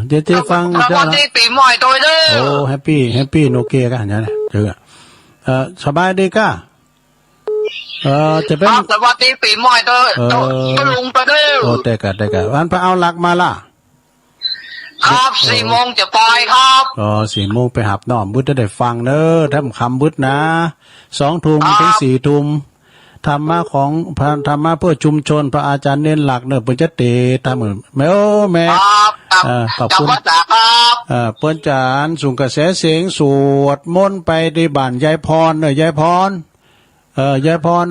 เจฟังจ้าปีใหม่ตัวเด้อแฮปปี้โนเกียกันเนี่ยเจอสบายดีกะจะเป็นสวัสดีปีใหม่ตัวลุงไปเด้อแต่กะวันไปเอาหลักมาล่ะครับ4 โมงจะปล่อยครับ4 โมงไปหับน้อมบึดจะได้ฟังเด้อทำคำบึดนะ2 ทุ่มถึง4 ทุ่มธรรมะของธรรมะเพื่อชุมชนพระอาจารย์เน้นหลักเนอะเปิ้นจะเตะทำเหมือนแม่ขอบคุณเปิ้นจานสูงกระแสเสียงสวดมนต์ไปที่บ้านยายพรเนอะยายพรยายพร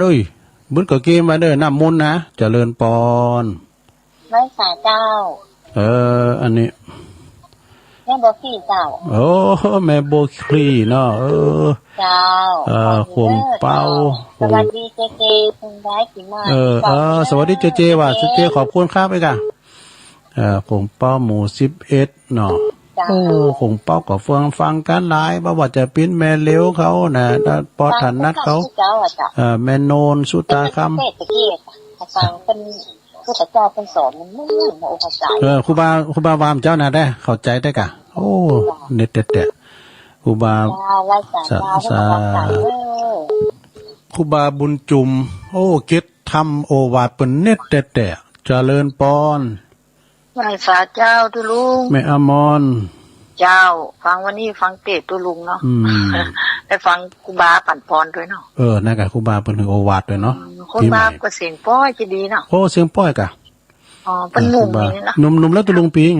บึดก็เกมมาเด้อน้ำมนต์นะเจริญปอนไม่สาเจ้าอันนี้แม่โบกี้เจ้าแม่โบกี้เนาะเจ้าขมเป้าสวัสดีเจคุณได้กี่มาสวัสดีเจว่ะเจขอบคุณครับไปกันขมเป้าหมู่11เนาะขมเป้าก็ฟังกันหลายว่าจะปิ้นแม่เลี้ยวเขานะปอถันนัดเขาแม่โนนสุตาคำฟังเป็นผู้เจ้าเป็นสอนมันไม่เหมือนโอภาษาครูบาวามเจ้าน่ะได้เข้าใจได้กะเน็ตเตะครูบาครูบาบุญจุมเก็ตทำโอวาทเป็นเน็ตเตะเจริญปอนไหว้สาเจ้าตุลุงแม่อมรเจ้าฟังวันนี้ฟังเตะตุลุงเนาะไปฟังครูบาปั่นพรด้วยเนาะนั่นกะครูบาเป็นโอวาทด้วยเนาะครูบาก็เสียงป้อยจะดีเนาะเสียงป้อยกะเป็นหนุ่มนี่นะหนุ่มแล้วตุลุงปิง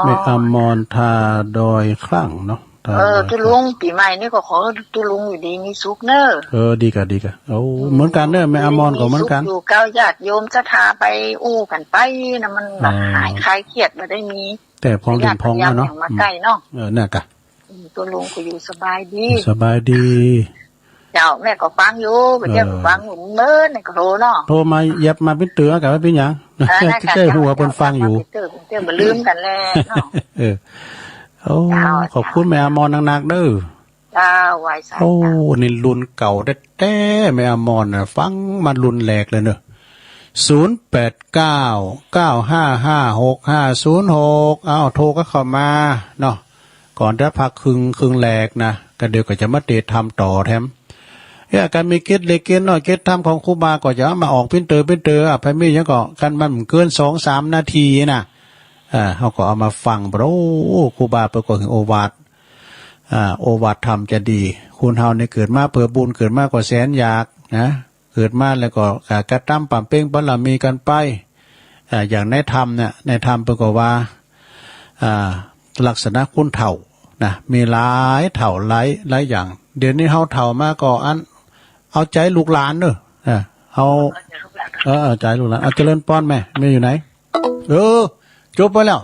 แม่อมรทาดอยคลั่งเนาะตุลุงปีใหม่นี่ก็ขอตุลุงอยู่ดีมีสุขเนอะดีกะเหมือนกันเนอะแม่อมรก็เหมือนกันอยู่เก้าญาติโยมจะทาไปกันไปนะมันแบบหายคลายเครียดมาได้มีแต่พองดินพองเนาะมาใกล้เนาะน่ะกะตุลุงก็อยู่สบายดีเจ้าแม่ก็ฟังอยู่ไปเจ้าฟังหมุนเมื่อนี่ก็โทรเนาะโทรมาเย็บมาเป็นเตือกับว่าเป็นหยังเจ้าหัวเพิ่นฟังอยู่เจ้าบ่ลืมกันแล้วเนาะขอบคุณแม่อมรนักๆเด้อจ้าไหว้สานี่รุ่นเก่าแท้ๆแม่อมรน่ะฟังมันรุ่นแหลกเลยเนอะ 0899556506เอาโทรก็เข้ามาเนาะก่อนจะพักครึ่งแรกนะก็เดี๋ยวก็จะมาเตะทำต่อแถมการมีเกตเล็กเกตน้อยเกตทำของครูบาก็จะมาออกเป็นเตอไปไม่ยังก็กันมันเกิน 2-3 นาทีนะเขาก็เอามาฟังโอ้ครูบาประกอบถึงโอวาทโอวาทธรรมจะดีคุณเฮาในเกิดมาเผื่อบุญเกิดมากกว่าแสนอยากนะเกิดมาแล้วก็กระตั้มปั่มเป้งบารมีกันไปอย่างในธรรมเนี่ยในธรรมประกอบว่าลักษณะคุณเถ่านะมีหลายเถ่าหลายอย่างเดี๋ยวนี้เฮาเถ่ามาก็อันเอาใจลูกหลานเนอะเอาใจลูกหลานเอาเจริญป้อนแม่ไม่อยู่ไหนจบไปแล้ว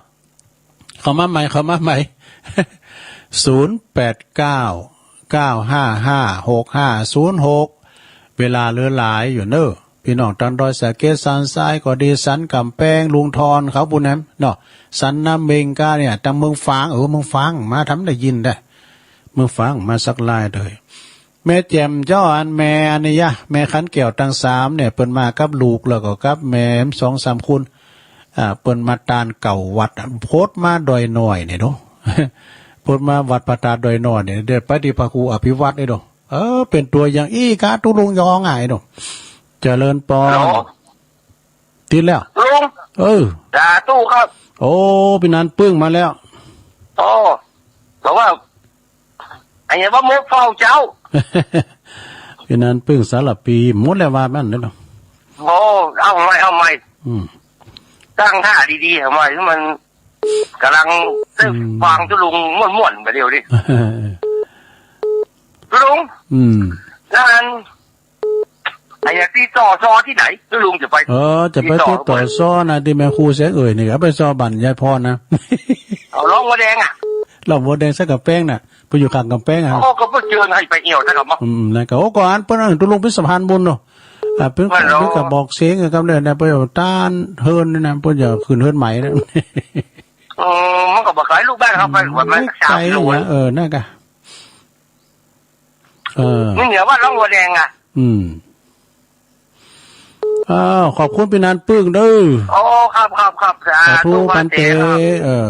เข้ามาใหม่0899556506เวลาเลือหลายอยู่เนอะพี่น้องตันดอยสะเก็ดสันทรายก็ดีสันกำแพงลุงทอนเขาบุญแหมเนาะสันน้ำเบงกาเนี่ยตังเมืองฟางเมืองฟางมาทำได้ยินได้เมืองฟางมาสักลายเลยแม่แจ่มเจ้าอันแม่อันนี้ยะแม่ขันแก้วตั้ง3เนี่ยเปิ้นมากับลูกแล้วก็กับแม่ 2-3 คนเปิ้นมาตานเก่าวัดโพดมาดอยหน่อยเนี่ยเนาะโพดมาวัดปตาดอยหน่อยเนี่ยเด็ดไปที่พระครูอภิวัตรได้เนาะเป็นตัวอย่างอีกาตุลุงยองไงเนาะเจริญปอนติดแล้วลุงด่าตู้ครับโอ้พี่นันปึ้งมาแล้วบอกว่าไอ้เนี่ยว่ามุกเฝ้าเจ้าพี่นันปึ้งสารปีหมดแล้วว่าแม่นเนาะเอาไม่ตั้งท่าดีๆทำไมที่มันกำลังฟังตุลุงม่วนๆไปเดียวดิลุงนั่นไอ้ที่ต่อซอที่ไหนลุงจะไปจะไปที่ต่อซอนะที่แม่ครูเสียนี่ครับไปซอบั่นยายพรนะเอาล้องวัวแดงล้องวัวแดงสักกับแป้งน่ะไปอยู่ข้างกับแป้งก็เพิ่งเจอให้ไปเอี่ยวสักกับแล้วก็ก่อนเพิ่นตุลุงเป็นสะพานบุญเนาะเพิ่นก็บอกเสียงกับเนี่ยนะไปต้านเฮิร์นนะเพิ่นจะขึ้นเฮิร์นใหม่นะมันก็บอกให้ลูกบ้านเขาไปหัวมันสาวรวยนั่นก็นี่เหนือว่าล้องวัวแดงขอบคุณพี่นันปึ้งเด้อครับสาธุปันเต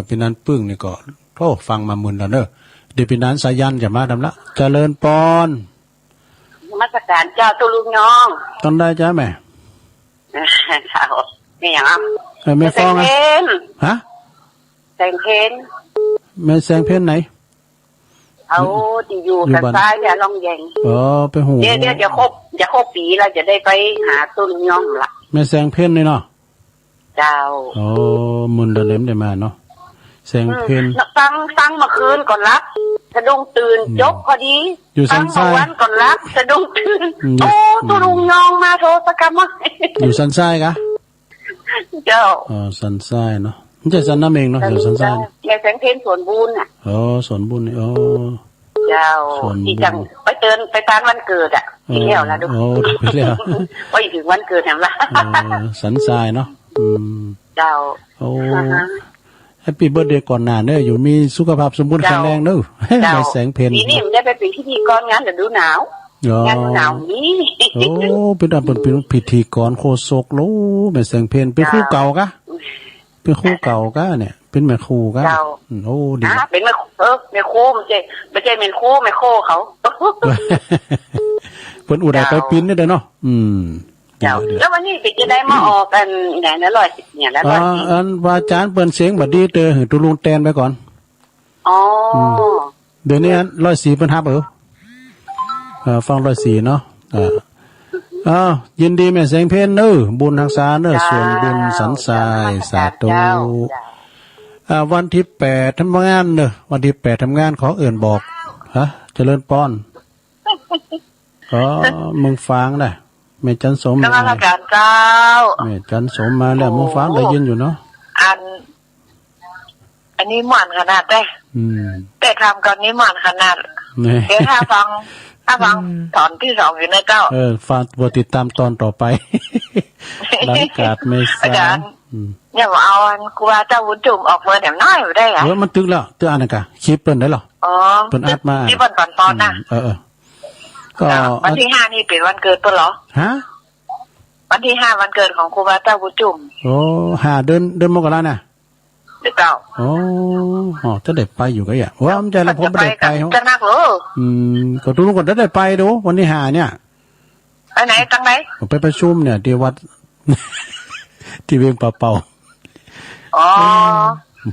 พี่นันปึ้งนี่ก็โทษฟังมามึนแล้วเด้อเดี๋ยวพี่นันสายันจะมาทำละเจริญปอนมาตรการเจ้าตุลุงยองต้องได้จ้าแม่นี่อย่างไม่ฟ้องฮะแสงเพนแม่แสงเพนไหนเอาที่อยู่กันซ้ายเนี่ยลองแยงไปหูเดี๋ยวจะครบปีเราจะได้ไปหาตุลุงยองละแม่แสงเพนเลยเนาะเจ้ามึนเดเล็มได้มาเนาะแสงเพนตั้งเมื่อคืนก่อนรับสะดุ้งตื่นยกพอดีตั้งเมื่อวันก่อนรับสะดุ้งตื่นตุลุงยองมาโทรสกรรมมาอยู่สันทรายกะเจ้าสันทรายเนาะไม่ใช่สันน้ำเองเนาะอยู่สันทรายแม่แสงเพนสวนบุญสวนบุญนี่เจ้าที่จังไปตานวันเกิดที่แล้วนะดูไปแล้วไปถึงวันเกิดแถมละสันทรายเนาะเจ้าแฮปปี้เบิร์ธเดย์ก่อนหน้าเนี่ยอยู่มีสุขภาพสมบูรณ์แข็งแรงเนอะไม่แสงเพนนี่มันได้ไปเป็นพิธีกรงานฤดูหนาวงานหนาวนี้เป็นพิธีกรโคศกโลไม่แสงเพนเป็นคู่เก่ากะเป็นคู่เก่ากะเนี่ยเป็นแม่คู่กะดีเป็นแม่คู่ไม่ใช่เป็นคู่แม่โคเขาเป็นอุดรไปปิ้นนี่เด้อเนาะแล้ววันนี้ปิดจะได้มาออกกันไหนนะ110เนี่ยแล้วว่าอาจารย์เปิ้นเสียงบัดดีเตอตุลุงแตนไปก่อนเดี๋ยวนี้104เปิ้นฮับฟัง104เนาะยินดีแม่แสงเพนบุญรักษาส่วนบุญสันทรายสาธุวันที่8ทำงานวันที่8ทำงานขอเอื่นบอกเจริญปอนมึงฟังได้แม่จันสมกรรมการเจ้าแม่จันสมมาแล้วมึงฟังได้ยินอยู่เนาะอันนี้หมันขนาดได้แต่ทำก่อนนี้หมันขนาดเดี๋ยวถ้าฟังตอนที่2อยู่ในเจ้าฟังติดตามตอนต่อไปหลังกาดไม่อาจารย์เนี่ยเอาครูบาเจ้าวุ้นจุ่มออกเมื่อแถมน้อยอยู่ได้มันตึกแล้วตึกอันนั้นกะคลิปเปิ้นได้หรอเปิ้นอัดมาที่เปิ้นตอนน่ะก็วันที่5นี่เป็นวันเกิดเปิ้นเหรอฮะ วันที่5วันเกิดของครูบาเจ้าบุญจุ่มโอ้5เดือนมกราน่ะเจ้าโอ้จะได้ไปอยู่ก็อย่าว่ามันใจละผมไม่ได้ไปจะนักเหรอก็ทุกคนได้ไปดูวันที่5เนี่ยไปไหนตั้งไหนไปประชุมเนี่ยที่วัดที่เวียงป่าเป่าอ๋อ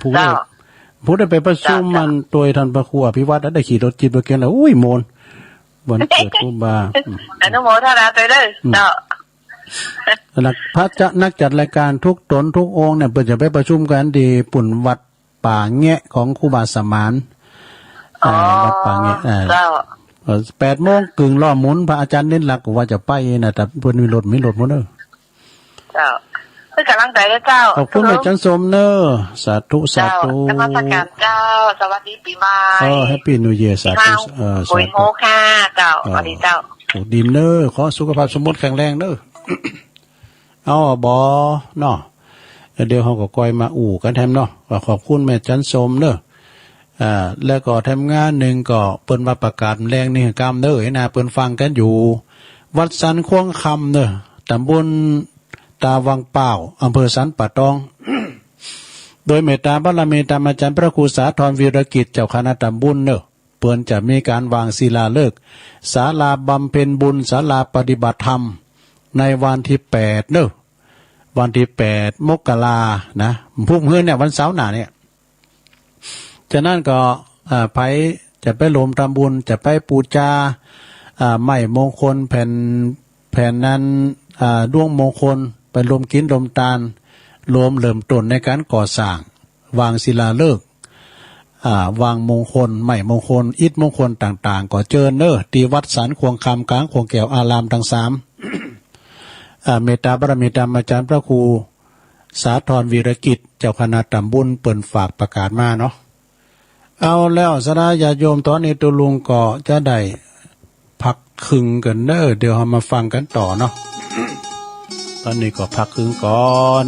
ผู้ได้ไปประชุมมันโดยท่านพระครูอภิวัตได้ขี่รถจีบเกณฑ์แล้วอุ้ยโมนวันเกิดครูบาอนุโมทนาไปเลยเจ้าพระจะนักจัดรายการทุกตนทุกองค์เนี่ยเปิดจะไปประชุมกันดีปุ่นวัดป่าแงะของครูบาสมานวัดป่าแงะ8 โมงกึ่งล้อหมุนพระอาจารย์เน้นหลักว่าจะไปนะแต่เพิ่นมีรถไม่รถหมดเด้อเจ้าเพื่อกำลังใจด้วยเจ้าขอบคุณอาจารย์สมเนอสาธุสาธุนมัสการเจ้าสวัสดีปีใหม่แฮปปี้นิวเยียร์สาธุปุยโฮค่ะเจ้าสวัสดีเจ้าดีเนอขอสุขภาพสมบูรณ์แข็งแรงเด้อเอาบ่เนาะเดี๋ยวเฮาก็ก้อยมาอู่กันแถมเนาะขอบคุณแม่จันสมเด้อแล้วก็ทำงานหนึ่งก็เปิ้นว่าประกาศแรงนี่กรรมเด้อนะเปิ้นฟังกันอยู่วัดสันควงคำเด้อตำบลตาวังเป้าอำเภอสันป่าตองโดยเมตตาบารมีธรรมอาจารย์พระครูสาธรวีรกิจเจ้าคณะตำบลเด้อเปิ้นจะมีการวางศิลาฤกษ์ศาลาบำเพ็ญบุญศาลาปฏิบัติธรรมในวันที่8เด้อวันที่8 มกรานะพุ่มเฮือนเนี่ยวันเสาร์หน้าเนี่ยฉะนั้นก็ไปจะไปรวมทำบุญจะไปปูจาไม้มงคลแผ่นนั้นดวงมงคลไปรวมกินรวมตาลรวมเริ่มต้นในการก่อสร้างวางศิลาฤกษ์วางมงคลไม้มงคลอิฐมงคลต่างๆก็เจริญเด้อที่วัดสันควงคำกลางควงแก้วอารามทั้ง3เมตตาบารมีธรรมอาจารย์พระครูสาธรวีรกิจเจ้าคณะตำบลเปิ่นฝากประกาศมาเนาะเอาแล้วสระญาติโยมตอนนี้ตัวลุงก็จะได้พักครึ่งกันเด้อเดี๋ยวเรามาฟังกันต่อเนาะ ตอนนี้ก็พักครึ่งก่อน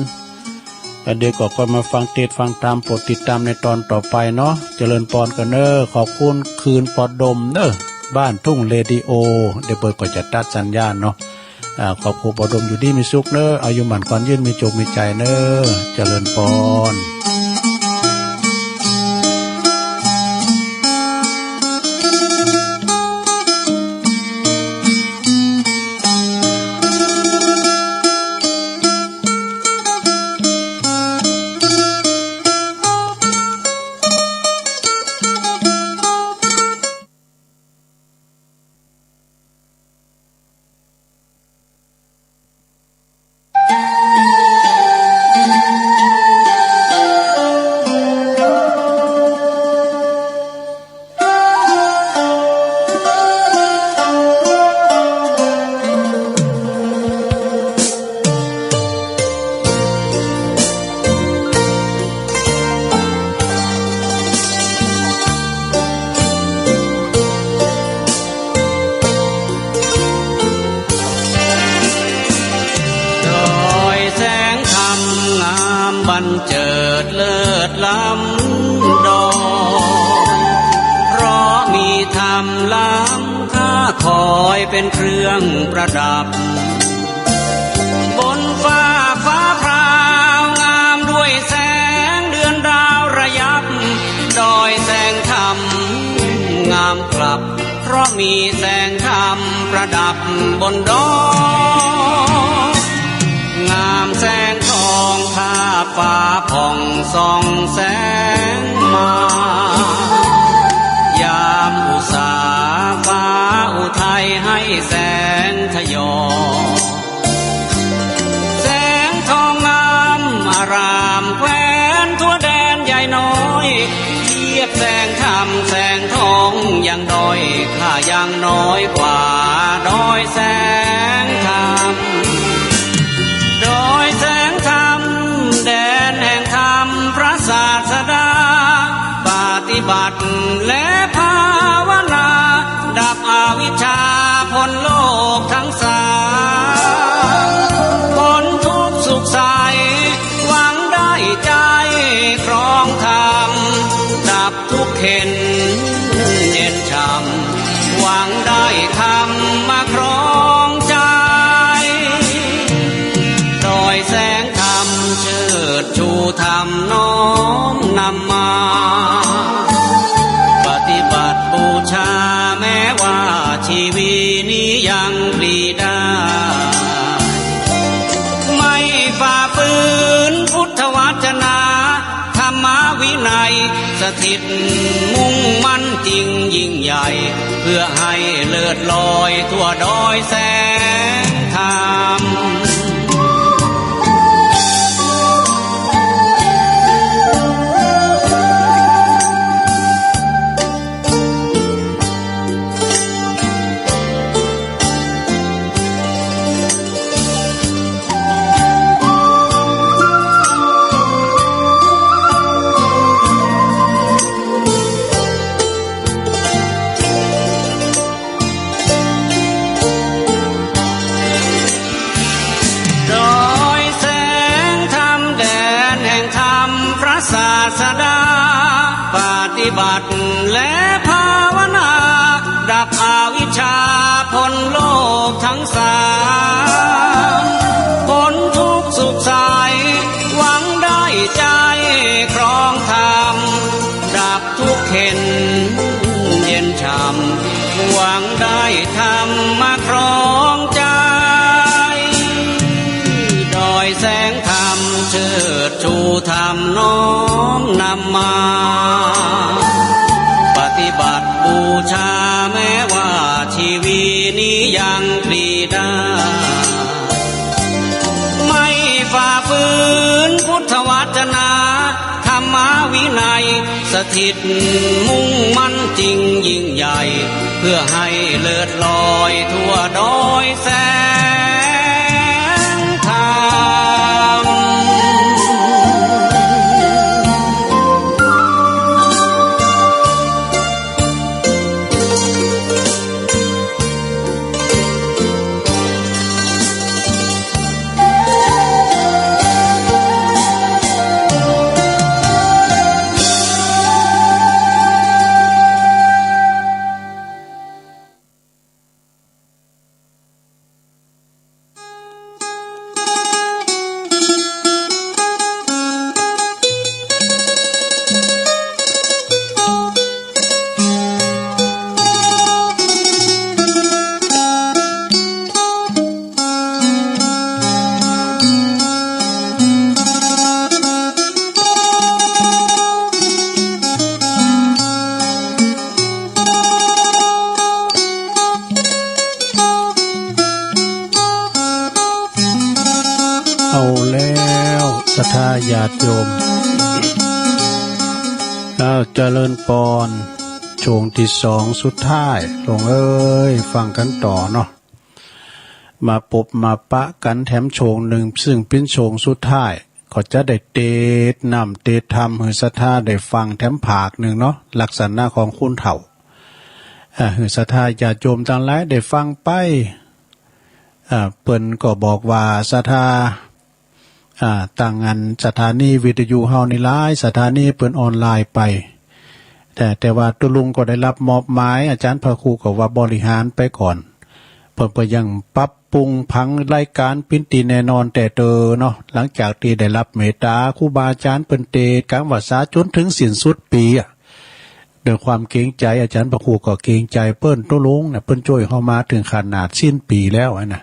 แล้วเดี๋ยวก็มาฟังเทศฟังธรรมโปรดติดตามในตอนต่อไปเนาะเจริญพรกันเด้อขอบคุณคืนปอดมเด้อบ้านทุ่งเรดิโอเดี๋ยวเปิดก็จะตัดสัญญาณเนาะขอบคุณปอดมอยู่ดีมีสุขเด้ออายุหมันก่อนยืนมีโชคมีใจเด้อเจริญพรเจิดเลิศล้ำดอนเพราะมีธรรมล้ำค่าคอยเป็นเครื่องประดับบนฟ้าพราวงามด้วยแสงเดือนดาวระยับดอยแสงธรรมงามกลับเพราะมีแสงธรรมประดับบนดอยงามแสงทองทาฟ้าผ่องส่องแสงมายามอุษาฟ้าอุทัยให้แสงทยอแสงทองงามอารามแคว้นทั่วแดนใหญ่น้อยเทียบแสงธรรมแสงทองยังด้อยข้ายังน้อยกว่าดอยแสงธรรมดอยแสงธรรมแดนแห่งธรรมพระศาสดาปฏิบัติและภาวนาดับอวิชชาพ้นโลกทั้งสามพ้นทุกข์สุขใสหวังได้ใจครองธรรมดับทุกข์เข็นเย็นช่ำหวังได้ธรรมมาครองใจ ปีนี้ยังปลีได้ไม่ฝ่าฝืนพุทธวจนะธรรมวินัยสถิตมุ่งมั่นจริงยิ่งใหญ่เพื่อให้เลิศลอยทั่วดอยแสงธรรมศาสดาปฏิบัติและภาวนาดับอวิชชาพ้นโลกทั้งสามพ้นทุกข์สุขใสหวังได้ใจครองธรรมดับทุกข์เข็นเย็นช่ำหวังได้ธรรมมาครองใจดอยแสงธรรมเชิดชูธรรมน้อมนำมาปฏิบัติบูชาแม้ว่าชีวิตนี้ยังปลีได้ไม่ฝ่าฝืนพุทธวจนะธรรมวินัยสถิตมุ่งมั่นจริงยิ่งใหญ่เพื่อให้เลิศลอยทั่วดอยแสงธรรมเอาแล้วศรัทธาญาติโยมเจริญปอนช่วงที่สองสุดท้ายหลวงเอ้ยฟังกันต่อเนาะมาปบมาปะกันแถมโชงหนึ่งซึ่งเป็นโชงสุดท้ายก็จะได้เตดนำเตดธรรมให้ศรัทธาได้ฟังแถมผากหนึ่งเนาะลักษณะของคุณเฒ่าให้ศรัทธาญาติโยมทั้งหลายได้ฟังไปเปิ้นก็บอกว่าศรัทธาต่างงานสถานีวิทยุเฮานี่หลายสถานีเปิ้นออนไลน์ไปแต่ว่าตุลุงก็ได้รับมอบหมายอาจารย์พระครูก็ว่าบริหารไปก่อนเพิ่นก็ยังปรับปรุงพังรายการปิ้นตีแน่นอนแต่เนาะหลังจากที่ได้รับเมตตาครูบาอาจารย์เปิ้นเตกลางวัดสาจนถึงสิ้นสุดปีด้วยความเกรงใจอาจารย์พระครูก็เกรงใจเปิ้นตุลุงน่ะเปิ้นช่วยเฮามาถึงขนาดสิ้นปีแล้วนะ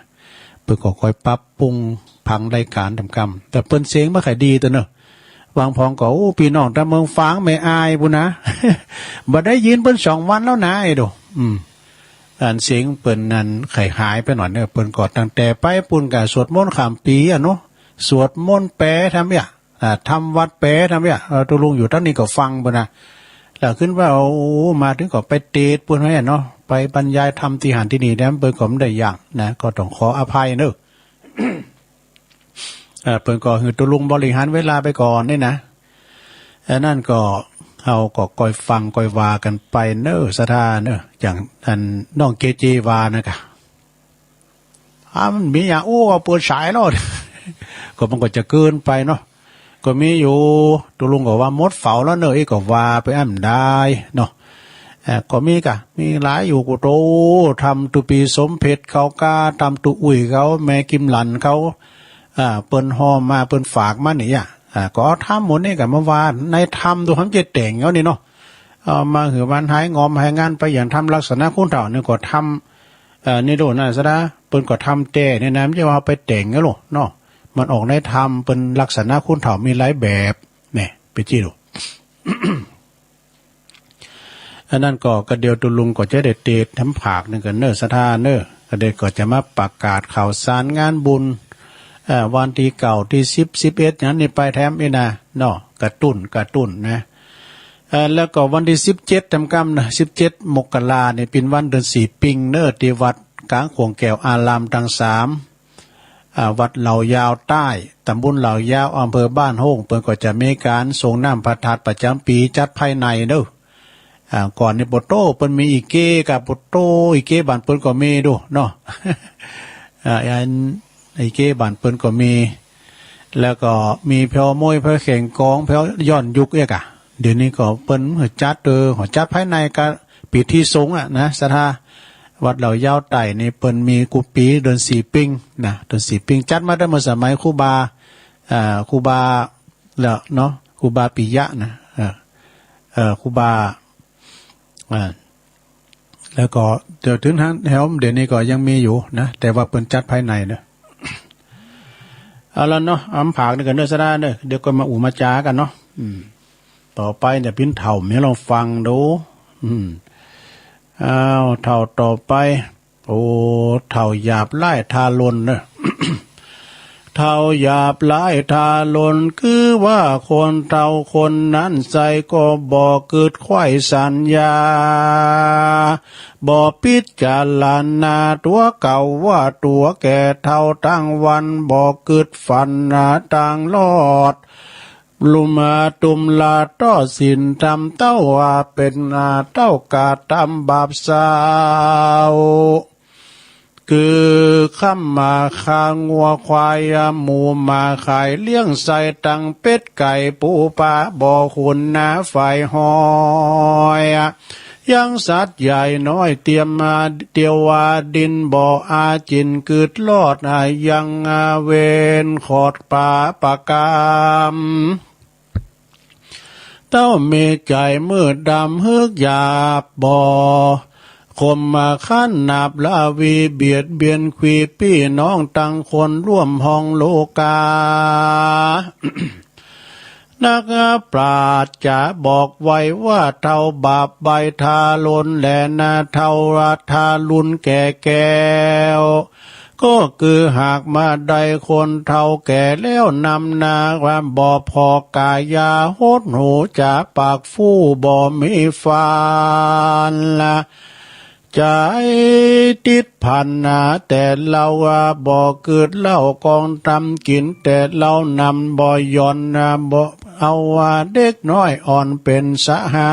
เปิ้นก็ค่อยปรับปรุงพังรายการทำกรรมแต่เปิ้นเสียงบ่ค่อยดีตัวเนอะวางพองก็พี่น้องตะเมืองฟางไม่อายบุนะ บ่ได้ยินเปิ้น2 วันแล้วนะไอ้โดการเสียงเปิ้นนั้นไข้หายไปหน่อยเนี่ยเปิ้นก็ตั้งแต่ไปปุ่นก็สวดมนต์ข้ามปีเนาะสวดมนต์แปลทำเนี่ยทำวัดแปลทำเนี่ยตุลุงอยู่ทั้งนี้ก็ฟังบ่นะแล้วขึ้นว่ามาถึงก็ไปเตดปุ่นไว้เนาะไปบรรยายธรรมที่หันที่นี่แล้วเปิ้นก็ไม่ได้อย่างนะก็ต้องขออภัยเนอะเพิ่นก็คือตุลุงบริหารเวลาไปก่อนนี่นะนั่นก็เฮาก็คอยฟังคอยว่ากันไปเนอะศรัทธาเนอะอย่างท่านน้องเกจีวานะคะมันมีอย่างเปิดสายแล้ว ก็มันก็จะเกินไปเนาะก็มีอยู่ตุลุงก็ว่ามดเฝ้าแล้วเนอะก็ว่าไปได้เนาะก็มีหลายอยู่กูโตทำตุปีสมเพชรเขากาทำตุอุ่ยเขาแม่กิมหลันเขาเปิ้นหอมมาเปิ้นฝากมานี่ก็ทำหมดนี่กับเมื่อวานในทำดูทำเจ็ดแต่งเขานี่เนาะมาหือวันหายงอมหายงานไปอย่างทำลักษณะคุณเฒ่านี่ก็ท นี่โดนน่ะซะนะเปิ้นก็ทำแต่เนี่ยนะไม่ใช่ว่าเอาไปแต่งกันหรอกเนาะมันออกในธรรมเป็นลักษณะคุณเฒ่ามีหลายแบบเนี่ยไปจี้ดู อันนั้นก็กระเดียวตุลุงก็จะได้เตะทำผากนึงกันเนอสถานเนอกระเดียวก็จะมาประกาศข่าวสารงานบุญวันที่เก่าที่11อย่างนี้ไปแถมนี่นะเนาะกระตุ้นนะแล้วก็วันที่17จำกำนะ17มกราเนี่ยเป็นวันเดือน4ปิงเนอที่วัดกลางขวงแก้วอารามทั้ง3วัดเหล่ายาวใต้ตำบลเหล่ายาวอำเภอบ้านโฮงเปิ้นก็จะมีการส่งน้ำพระธาตุประจำปีจัดภายในเด้อก่อนในปโตเปิ้นมีอีเกกับปโตอีเกบ้านเปิ้นก็มีดูเนาะอันอีเกบ้านเปิ้นก็มีแล้วก็มีแพวมวยแพวแข่งกองแพวย้อนยุคเอกเดี๋ยวนี้ก็เปิ้นจัดจัดภายในก็ปีที่สงฆ์นะสถาวัดเหล่ายาวไต่นี่เปิ้นมีกุปีเดือน4ปิงนะเดือน4ปิงจัดมาได้เมื่อสมัยครูบาแล้วเนาะครูบาปิยะนะครูบาแล้วก็เดี๋ยวถึงทางแถวเดี๋ยวนี้ก็ยังมีอยู่นะแต่ว่าเปิ้นจัดภายในเนาะเอาละเนาะอำผากนี่กันเด้อซะได้เด้อเดี๋ยวก็มาอูมาจากันเนาะต่อไปเนี่ยพิ้นเถ่าให้เราฟังดูอ้าวเถ่าต่อไปโอ้เถ่าหยาบไล่ทาลนเนอะ เท่าหยาบหลายทาลนคือว่าคนเท่าคนนั้นใจก็บ่เกิดไข้สัญญาบ่พิจารณาตัวเก่าว่าตัวแก่เท่าตั้งวันบ่เกิดฝันต่างลอดลุมาตุมลาต้อสินทำเต้าว่าเป็นเต้ากาทำบาปสาวคือข้ามมาคางัวควายหมูมาขายเลี้ยงใส่ตังเป็ดไก่ปูปลาบ่อขุนนาไฟหอยยังสัตว์ใหญ่น้อยเตรียมมาเตียววาดินบ่ออาจินกึดลอดยังเวนขอดป่าปากามเต้ามีใจมืดดำฮึกหยาบบ่อคมมาขั้นนาบลาวีเบียดเบียนควีพี่น้องตั้งคนร่วมห้องโลกา นักปราชญ์จะบอกไว้ว่าเท่าบาปใบทาลนแลนาเท่าราทาลุนแก่แก้วก็คือหากมาได้คนเท่าแก่แล้วนำนาความบ่พอกายาโหดหูจะปากฟู่บ่มีฟานละใจติดพันแต่เราบ่เกิดเล่ากองทำกินแต่เรานำบ่ย่อนบ่เอาเด็กน้อยอ่อนเป็นสหา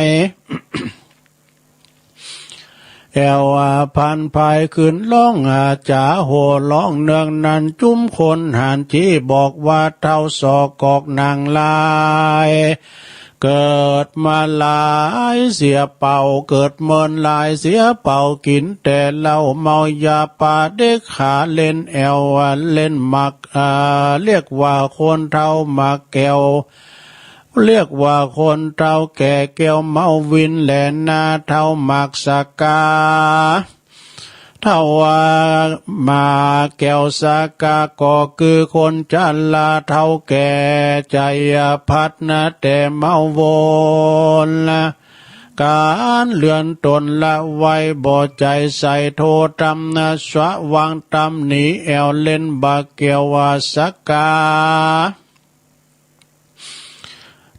ยแอวพันภายขึ้นร้องจ่าโหร้องเนืองนันจุ้มคนหันจีบอกว่าเท่าศอกกอกนางลายเกิดมาหลายเสียเป่าเกิดเมินหลายเสียเป่ากินแต่เหล้าเมายาปาเด็กขาเล่นแอวเล่นมักเรียกว่าคนเท่ามักแก้วเรียกว่าคนเท่าแก่แก้วเมาวินแลนาเท่ามักสกาเท่ามาแก้วสากาก็คือคนจันลาเท่าแก่ใจพัดแต่เมาวนการเลื่อนตนละไว้บ่ใจใส่โทตำสวะวางตำหนีแอวเล่นบาเกียวสกา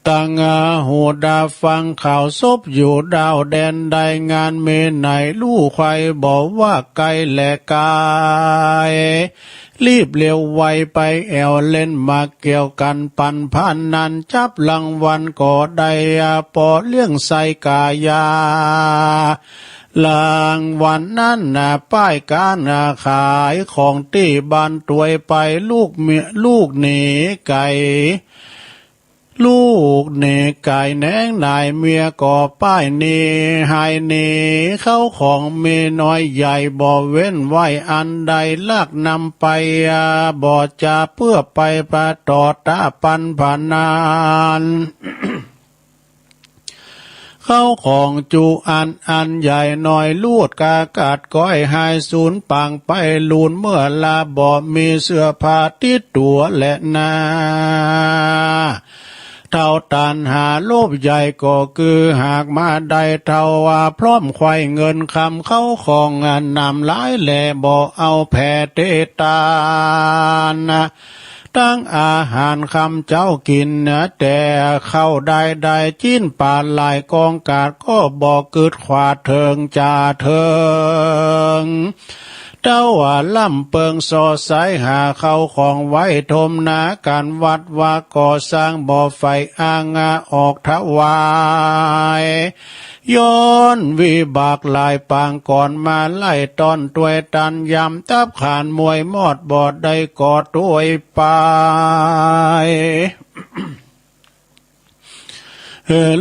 ตั้งหูดาฟังข่าวซบอยู่ดาวแดนใดงานเมไหนลู่ไข่บอกว่าไกลแหลกกายรีบเร็วไวไปแอวเล่นมาเกี่ยวกันปันพันนันจับรางวัลก็ได้ปอเลี้ยงใส่กายารางวันนั้นป้ายการขายของที่บ้านตวยไปลูกหนีไก่ลูกเนไก่แนงนายเมียก่อป้ายเนหายเนเข้าของเมน้อยใหญ่บ่เว้นไว้อันใดลากนำไปบ่จะเพื่อไปประต่อตาปันผานาน เข้าของจูอันใหญ่หน่อยลูดกากาดก้อยหายสูญปังไปลูนเมื่อลาบ่มีเสื้อผ้าติดตัวและนาเท่าตันหาโลภใหญ่ก็คือหากมาได้เท่าว่าพร้อมไขว้เงินคำเข้าของงานนำหลายแหล่บ่เอาแผ่เตตานนะตั้งอาหารคำเจ้ากินนะแต่เข้าได้จิ้นป่าลายกองกาดก็บอกกึดขวาเถิงจ่าเถิงเจ้าว่าล่ำเปิงสอสายหาเข้าของไว้ทมนาการวัดว่าก่อสร้างบ่อไฟอางาออกถวายย้อนวิบากลายปางก่อนมาไล่ตอนตวยตันยำตับขานมวยมอดบอดได้กอดด้วยไป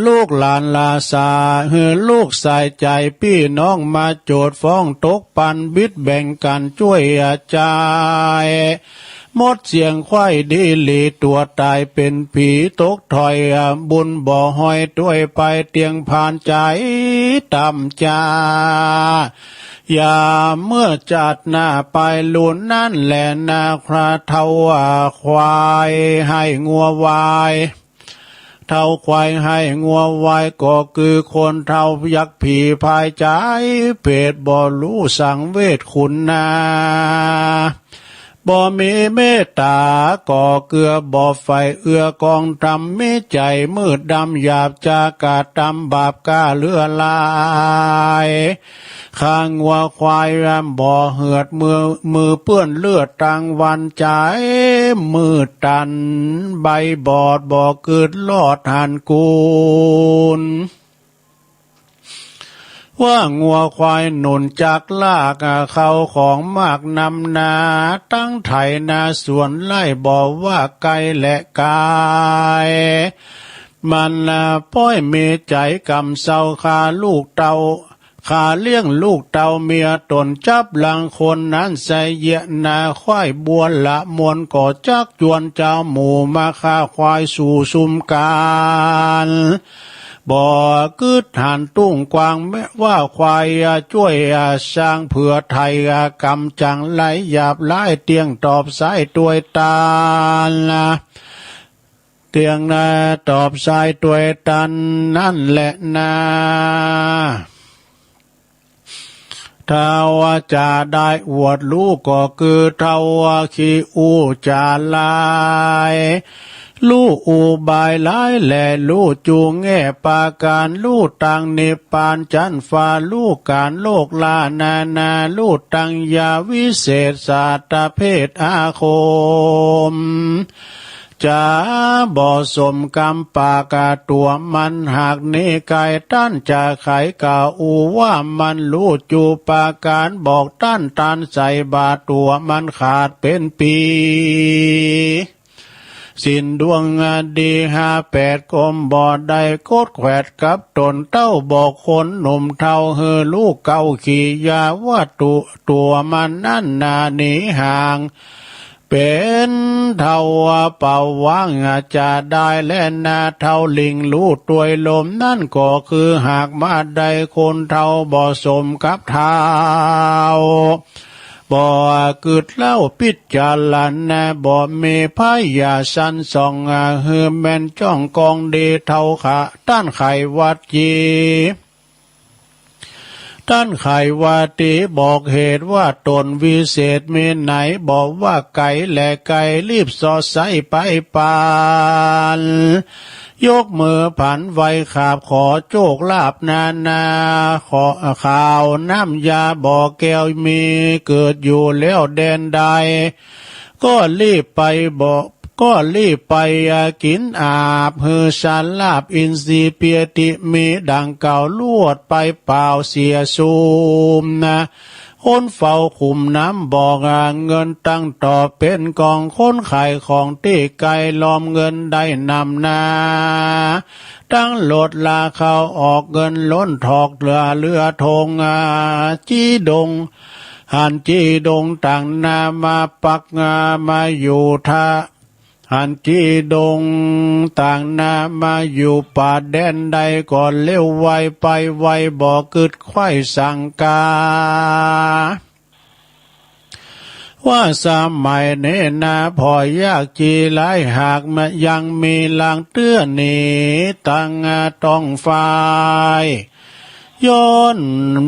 ลูกหลานลาซาลูกใส่ใจพี่น้องมาโจดฟ้องตกปันบิดแบ่งกันช่วยใจหมดเสียงควายดีหลีตัวตายเป็นผีตกถอยบุญบ่อหอยด้วยไปเตียงผ่านใจต่ำจาอย่าเมื่อจัดหน้าไปลุนนั่นแหละนาคราเทาควายให้งัววายเท่าควายให้งัววายก็คือคนเท่ายักผีภายใจเพศบ่รู้สังเวชคุณนาบ่มีเมตตาก่อเกือบ่ไฟเอื้อกองทำมิใจมืดดำหยาบจากาตำบาปกาเลือลายข้างวัวควายรำบ่อเหือดมือเปื้อนเลือดตังวันใจมืดตันใบบอดบ่เกิดลอดหันกูลว่างัวควายหนุนจากลากเขาของมากนำนาตั้งไถนาสวนไล่บอกว่าไกลและกายมันป้อยมีใจกำเศร้าคาลูกเตาขาเลี้ยงลูกเตาเมียตนจับหลังคนนั้นใส่เยะนาควายบัวละมวนก่อจักจวนเจ้าหมูมาฆ่าควายสู่ซุมการบ่กึดหันตุ้งกวางแม้ว่าควายช่วยสร้างเผื่อไทยกำจังไหลหยาบไล่เตียงตอบสายตัวตาเตียงตอบสายตัวตันนั่นแหละนาถ้าว่าจะได้อวดลูกก็คือเท่าว่าขี้อูจะลายลูกอุบายหลายแหล่ลูกจูงแง่ปาการลูกตังนิพพานจันฟ้าลูกการโลกลานาลูกตังยาวิเศษศาสตร์เพศอาคมจะบ่สมกรรมปากาตัวมันหากนี้กายต้านจะไขกาอูว่ามันรู้จูปาการบอกต้านตันใส่บาตัวมันขาดเป็นปีสิ้นดวงดี58กลมบ่ได้กดแขวดกับตนเต้าบอกคนหนุ่มเท่าลูกเก่าขี่ยาว่าตัวมันนั่นนาหนีห่างเป็นเท่าเป่าว่างจะได้และนาเท่าลิงลูดตัวยลมนั่นก็คือหากมาได้คนเท่าบ่สมกับเท้าบ่กึดเล่าปิดจาลันนะบ่มีพายาสันส่องแม่นจ้องกองดีเท่าขาต้านไขวัดจีท่านไขวาตีบอกเหตุว่าตนวิเศษมีไหนบอกว่าไก่และไก่รีบสอดใส่ไปปานยกมือผันไวขาบขอโชคลาภนาขอข่าวน้ำยาบ่อแก้วมีเกิดอยู่แล้วแดนใดก็รีบไปกินอาบชันลาบอินทรีเปียติมีดังเก่าลวดไปเปล่าเสียซูมคนเฝ้าคุมน้ำบอกเงินตั้งต่อเป็นกองคนขายของที่ไกลล้อมเงินได้นำนาตั้งโลดลาเขาออกเงินล้นถอกเรือทงจี้ดงหันจี้ดงต่างนามาปักมาอยู่ท่า อันจีดงต่างนามาอยู่ป่าแดนใดก่อนเลี้ยวไวไปไวบ่กึดไข่สังกาว่าสมัยนี้นาพอยากจีหลายหากมายังมีลางเตื้อหนีตั้งต้องฝ่ายย้อน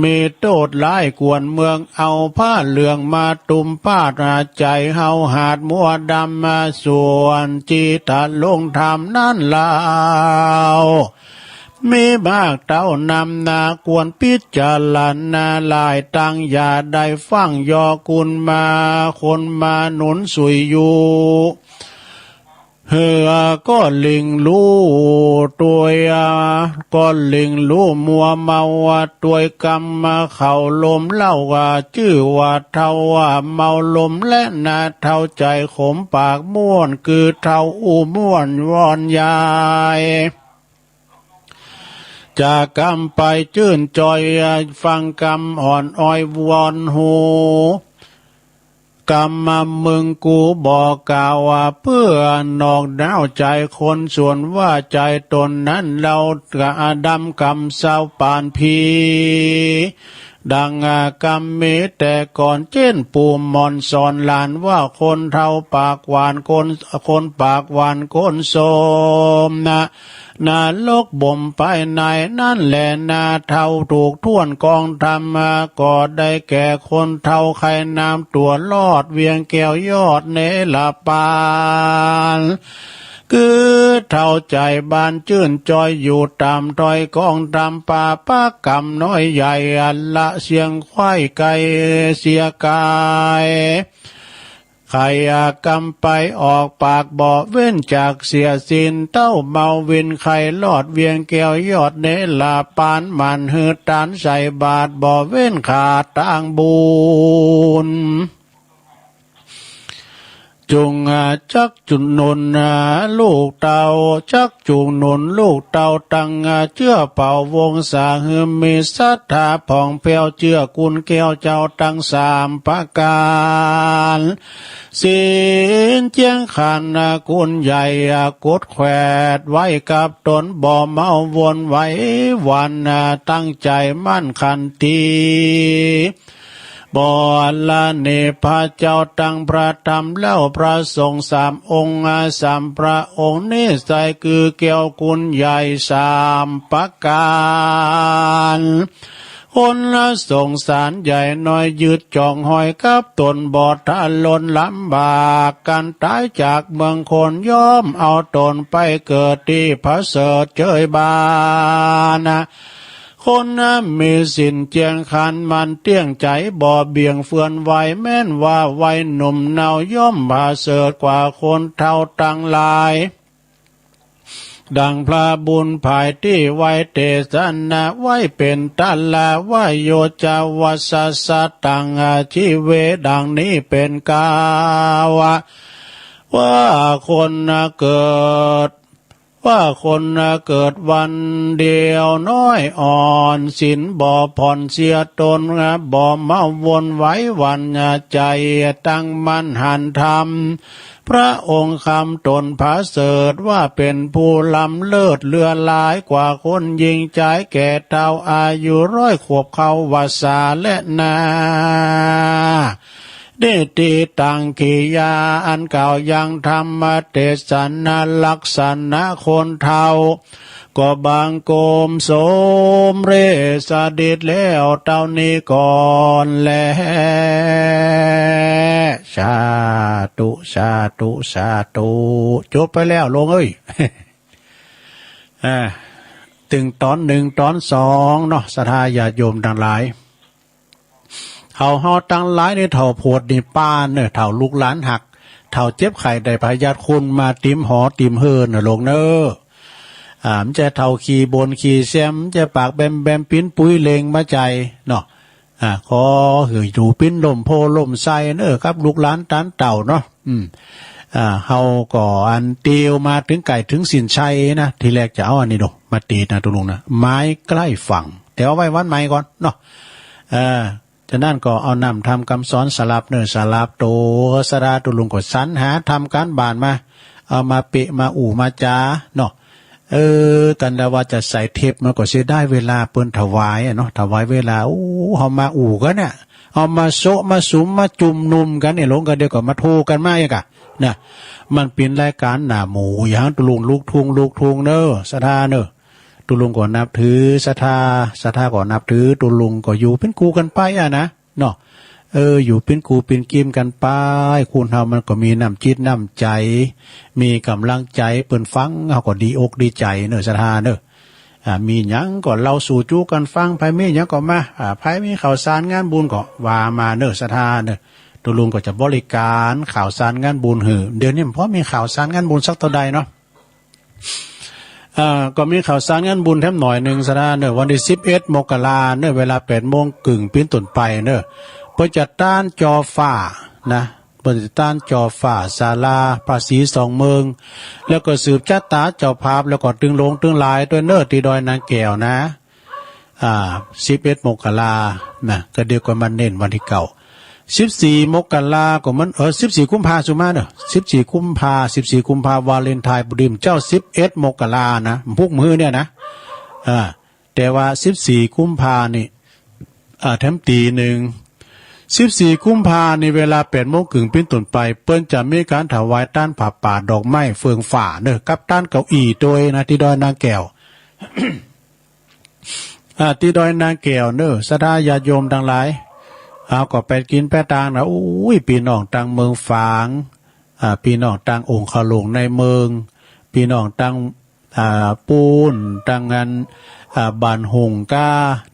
มีโตดหลายกวนเมืองเอาผ้าเหลืองมาตุ่มป้าราใจเฮาหาดมัวดำมาส่วนจีตะลงทำนั่นลาวมีบากเต้านำนากวนพิจารณาลายตังอย่าได้ฟังยอกุลมาคนมาหนุนสุยอยู่เฮือก็ลิงรู้ตัวก็ลิงรู้มัวเมาตัวกรรมมาเข่าลมเล่าว่าชื่อว่าเท่าว่าเมาลมและนาเท่าใจขมปากม่วนคือเท่าอูม่วนวอนยายจากกำไปจื่นจอยฟังกำอ่อนอ้อยวอนหูกำมามึงกูบอกกล่าวว่าเพื่อนอกดาวใจคนส่วนว่าใจตนนั้นเรากะดำกำเศร้าปานพีดังกำมีแต่ก่อนเจ้นปูมอนสอนหลานว่าคนเท่าปากหวานคนปากหวานคนโสมนาลกบ่มไปในนั่นแหละนาเท่าถูกท่วนกองทำมาก็ได้แก่คนเท่าใครน้ำตัวลอดเวียงแก้วยอดเนลปานคือเท่าใจบานจื่นจอยอยู่ตามตอยกองตามป่าป้ากำน้อยใหญ่อันละเสียงควายไก่เสียกายใครกำไปออกปากบ่อเว้นจากเสียสินเต้าเมาวินใครลอดเวียงแก้วยอดเนลาปานมันหืดตานใส่บาทบ่อเว้นขาดต่างบุญจุงจักจุนนุนลูกเต่าจักจุงนุนลูกเต่าตั้งเชื่อเป่าวงสาหืมมีศรัทธาผ่องแผ้วเชื่อกุลแก้วเจ้าตั้งสามประการศีลเจียงขันกุลใหญ่กดแขวดไว้กับตนบ่เมาวนไว้วันตั้งใจมั่นขันตีบ่ละเนพระเจ้าตั้งพระธรรมแล้วพระสงฆ์สามองค์สามพระองค์นี้ใส่คือแก้วกุลใหญ่สามประการคนละสงสารใหญ่น้อยยืดจ่องหอยกับตนบอดท่าลนลำบากกันตายจากเมืองคนย่อมเอาตนไปเกิดที่พระเสด็จเจยบานคนมีสินเจียงขันมันเตี้ยงใจบ่อเบี่ยงเฟือนไวแม่นว่าไวหนุ่มเนาย่อมบาเสดกว่าคนเท่าตั้งหลายดังพระบุญภายที่ไว้เตสนาไว้เป็นตัลลาไว้โยจาวัสสะตังชีเวดังนี้เป็นกาวะว่าคนเกิดวันเดียวน้อยอ่อนสินบ่ผ่อนเสียตนบ่มาวนไว้วันใจตั้งมั่นหันธรรมพระองค์คำตนพระเสริฐว่าเป็นผู้ล้ำเลิศเลือหลายกว่าคนยิงใจแก่เท่าอายุ100 ขวบเขาวาสาและนาเดติตังกิยาอันเก่ายังธรรมเทศนาลักษณะคนเท่าก็บางโกมโสมเรสดิดแล้วเต้านี้ก่อนแลสาธุสาธุสาธุจบไปแล้วลงเอ้ยถึงตอน1ตอน2เนาะศรัทธาญาติโยมทั้งหลายเท่าเฮาตั้งหลายในเท่าโพดนี่ป้านเนอะเท่าลูกหลานหักเท่าเจ็บไข้ได้พยาธิคุณมาติมหอติมเฮินน่ะลงเนอะมันจะเท่าขี่บนขี่แซมจะปากแบมแบมปิ้นปุ้ยเลงมาใจเนาะขอหืออยู่ปิ้นลมโพลมไส้เนอะครับลูกหลานตันเต่าเนาะเฮาก็อันเตียวมาถึงไก่ถึงสินชัยนะทีแรกจะเอาอันนี้ดูมาตีนะตุลุงนะไม้ใกล้ฝั่งแต่เอาไว้วันใหม่ก่อนเนาะฉะนั้นก็เอานำทำคำสอนสลับเนื้อสลับโตสราตุลุงก็สรรหาทำการบ้านมา เอามาเปะมาอู่มาจ้าเนาะกันแล้วว่าจะใส่เทปมันก็เสียได้เวลาเปิ้นถวายเนาะถวายเวลาเฮามาอู่กันเนี่ยเอามาโซะมาสุมมาจุ่มนุมกันเนี่ยลงกันเดียวก็มาโทกันมาอีกอะนะมันเป็นรายการหน้าหมูอย่างตุลุงลูกทุงเนอะศรัทธาเนอะตุลุงก็นับถือศรัทธาก็นับถือตุลุงก็อยู่เป็นกูกันไปอะนะเนาะอยู่เป็นกูเป็นกิมกันไปคุณเฮามันก็มีน้ำจิตน้ำใจมีกำลังใจเปิ้นฟังเฮาก็ดีอกดีใจเนอะศรัทธาเนอะมีหยังก็เล่าสู่จู้กันฟังไผมีหยังก็มาไผมีข่าวสารงานบุญก็ว่ามาเนอะศรัทธาเนอะตุลุงก็จะบริการข่าวสารงานบุญเดี๋ยวนี้เพราะมีข่าวสารงานบุญสักเท่าใดเนาะก็มีข่าวสารงานบุญแถมหน่อยนึงศรัทธาเนอะวันที่11 มกราคมเนอะเวลา 8:00 นกึ่งเป็นต้นไปเนอะเพิ่นจะต้านจอฟ้านะเพิ่นจะต้านจอฟ้าศาลาภาษี2เมืองแล้วก็สืบชะตาเจ้าภาพแล้วก็ตึงลงตึงลายด้วยเนอะที่ดอยนางแก้วนะ11 มกราคมนะก็เดียวกันมันเน้นวันที่เก่า14 มกราคมก็มัน14 กุมภาพันธ์สุมาเนอะ14 กุมภาวาเลนไทน์บุริมเจ้า11 มกราคมนะพวกมือเนี่ยนะแต่ว่า14 กุมภาพันธ์นี่แถมตีหนึ่ง14 กุมภาพันธ์ในเวลา 8:00 นกึ่งเป็นต้นไปเปิ้นจะมีการถวายต้านผ้าป่าดอกไม้เฟืองฝ่าเนอะกับต้านเก้าอี้โดยนะที่ดอยนางแก้ว ที่ดอยนางแก้วเนอะศรัทธาญาติโยมทั้งหลายก็ไปกินแป้ตางนะอุ้ยพี่น้องต่างเมืองฝางพี่น้องต่างองค์ขลงในเมืองพี่น้องต่างปูนต่างงานบ้านหงก้า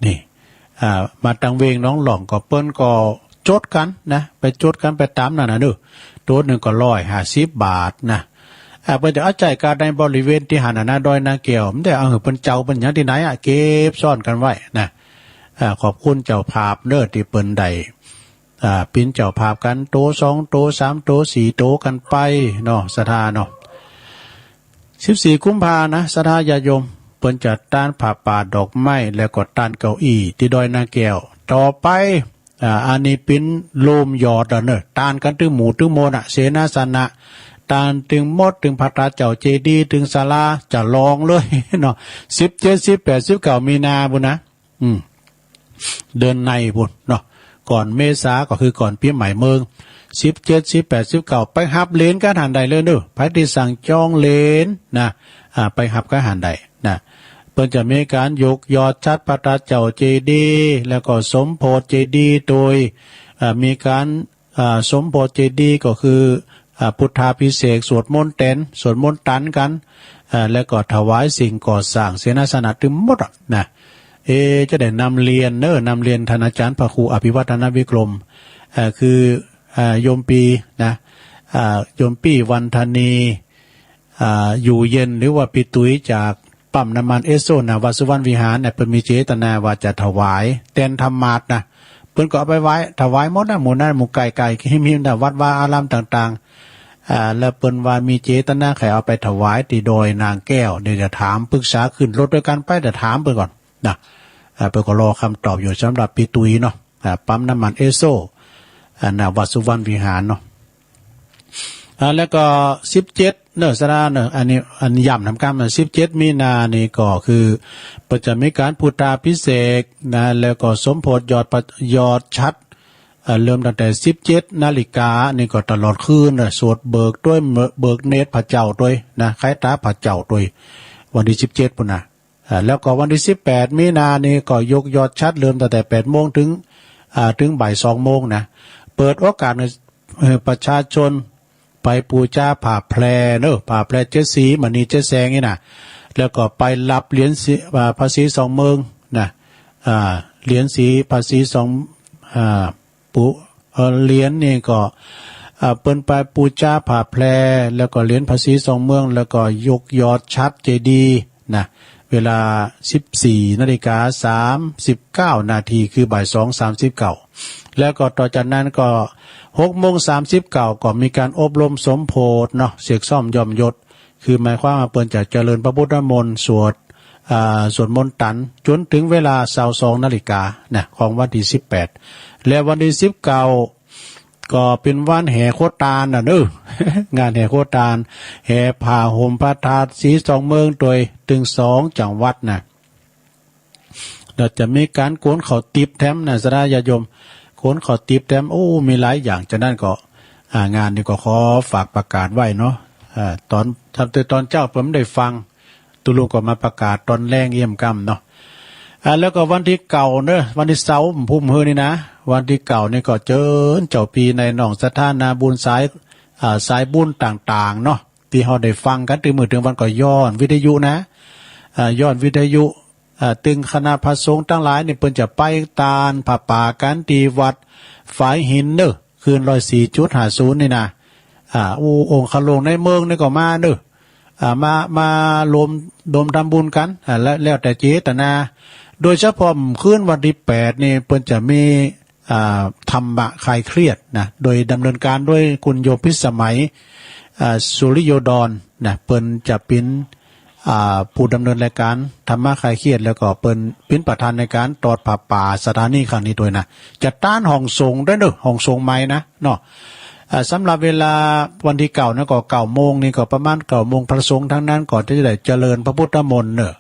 นี่มาตังเวงน้องหล่องก็เปิ้นก็จดกันนะไปจดกันไปตามนั่นน่ะเด้อตัวหนึ่งก็150 บาทนะเปิ้นจะเอาใจการในบริเวณที่หันน่ะดอยนางแก้วมันได้เอาเปิ้นเจ้าเปิ้นหยังที่ไหนเก็บซ่อนกันไว้นะขอบคุณเจ้าภาพเด้อที่เปิ้นได้ปิ้นเจ้าภาพกันโต2โต3โต4โตกันไปเนาะศรัทธาเนาะ14 กุมภาพันธ์นะศรัทธาญาติโยมเปิ้นจะต้านผ้าป่าดอกไม้แล้วก็ต้านเก้าอี้ที่ดอยนางแก้วต่อไปอันนี้เป็นโลมยอดเนอะต้านกันถึงหมู่ถึงโมนะเสนาสนะต้านถึงหมดถึงพระเจ้าเจดีย์ถึงศาลาจะลองเลยเนาะ17 18 19 มีนาบุญนะเดือนในบุญเนาะก่อนเมษาก็คือก่อนปีใหม่เมือง17 18 19ไปหับเลนกันหันใดเลยเด้อไผที่สั่งจองเลนนะไปหับกันหันใดนะเพิ่นจะมีการยกยอดชัดพระเจ้าเจดีย์แล้วก็สมโพธิเจดีย์โดยมีการสมโพธิเจดีย์ก็คือพุทธาภิเษกสวดมนต์สวดมนต์ตันกันแล้วก็ถวายสิ่งก่อสร้างเสนาสนะถึงหมดนะจะได้นำเรียนนำเรียนท่านอาจารย์พระครูอภิวัฒนวิกรมคือโยมปีนะโยมปีวันธนีอยู่เย็นหรือว่าปีตุ้ยจากปั๊มน้ำมันเอสโซนะวัดสุวรรณวิหารเนี่ยเพิ่นมีเจตนาว่าจะถวายแทนธรรมาสนะเพิ่นก็เอาไปไว้ถวายหมดนะหมู่นั้นหมู่ไก่ให้มีวัดวาอารามต่างๆแล้วเปิ้นว่ามีเจตนาใครเอาไปถวายที่โดยนางแก้วเดี๋ยวจะถามปรึกษาขึ้นรถด้วยกันไปแต่ถามเพิ่นก่อนนะเปิ้นก็รอคำตอบอยู่สำหรับปีตุ้ยเนาะปั๊มน้ำมันเอสโซวัดสุวรรณวิหารเนาะแล้วก็17เนอะสระเนอะอันย่ำทำการมา17 มีนานี่ก็คือประจะมีการพุทธาภิเษกนะแล้วก็สมโพธิยอดชัดเริ่มตั้งแต่17 นาฬิกานี่ก็ตลอดคืนสวดเบิกด้วยเบิกเนตรพระเจ้าด้วยนะคล้ายตาพระเจ้าด้วยวันที่17ปุ่นนะแล้วก็วันที่18 มีนานี่ก็ยกยอดชัดเริ่มตั้งแต่ 8 โมงถึงบ่าย 2 โมงนะเปิดโอกาสให้ประชาชนไปปูชาผ่าแพรเนอะผ่าแพรเจ็ดสีมณีเจ็ดแสงนี่นะแล้วก็ไปรับเหรียญภาษี2 เมืองนะเหรียญสีภาษี2เหรียญนี่ก็เปิ้นไปปูชาผ่าแพรแล้วก็เหรียญภาษี2 เมืองแล้วก็ยกยอดชัดเจดีย์นะเวลา 14:39 นาทีคือบ่าย 2:39แล้วก็ต่อจากนั้นก็6:39ก็มีการอบรมสมโพธิเนาะเสกซ่อมย่อมยศคือหมายความว่าเปิ้นจะเจริญพระพุทธมนต์สวดมนต์ตันจนถึงเวลา 22 นาฬิกานะของวันที่18และวันที่19 ก็เป็นวันแห่โคตานน่ะเด้องานแห่โคตานแห่ผ่าห่มพระธาตุสีสองเมืองโดยถึง2จังหวัดน่ะเราจะมีการโกนเขาติบแถมนะสดาญาโยมโกนเขาติบแถมโอ้มีหลายอย่างฉะนั้นก็งานนี้ก็ขอฝากประกาศไว้เนาะตอนทำตอนเจ้าผมได้ฟังตุลุงก็มาประกาศตอนแรงเยี่ยมกำเนาะแล้วก็วันที่เก่าเนอะวันที่เสาร์พุ่มเฮอนี่นะวันที่เก่านี่ก็เจอเจ้าปีในหนองสถานาบุญสายบุญต่างๆเนาะที่เราได้ฟังกันถึงมือถึงวันก็ย้อนวิทยุนะย้อนวิทยุตึงคณะพระสงฆ์ทั้งหลายเนี่ยเพิ่นจะไปตาลผ่าป่ากันที่วัดฝายหินเนอะคืน104.50นี่นะองค์ขลงในเมืองนี่ก็มาเนอะมารวมทำบุญกันแล้วแต่เจตนาโดยเฉพาะคืนวันที่8นี่เพิ่นจะมีธรรมะคลายเครียดนะโดยดำเนินการด้วยคุณโยมพิสมัยสุริโยดรนะเพิ่นจะเป็นผู้ดำเนินรายการธรรมะคลายเครียดแล้วก็เป็นประธานในการตอดผ่าป่าสถานีครั้งนี้ด้วยนะจะต้านห้องส่งได้เนอะห้องส่งใหม่นะเนาะสำหรับเวลาวันที่เก่านะก็9 โมงนี่ก็ประมาณ9 โมงพระสงฆ์ทั้งนั้นก่อนที่จะได้เจริญพระพุทธมนต์เนอะ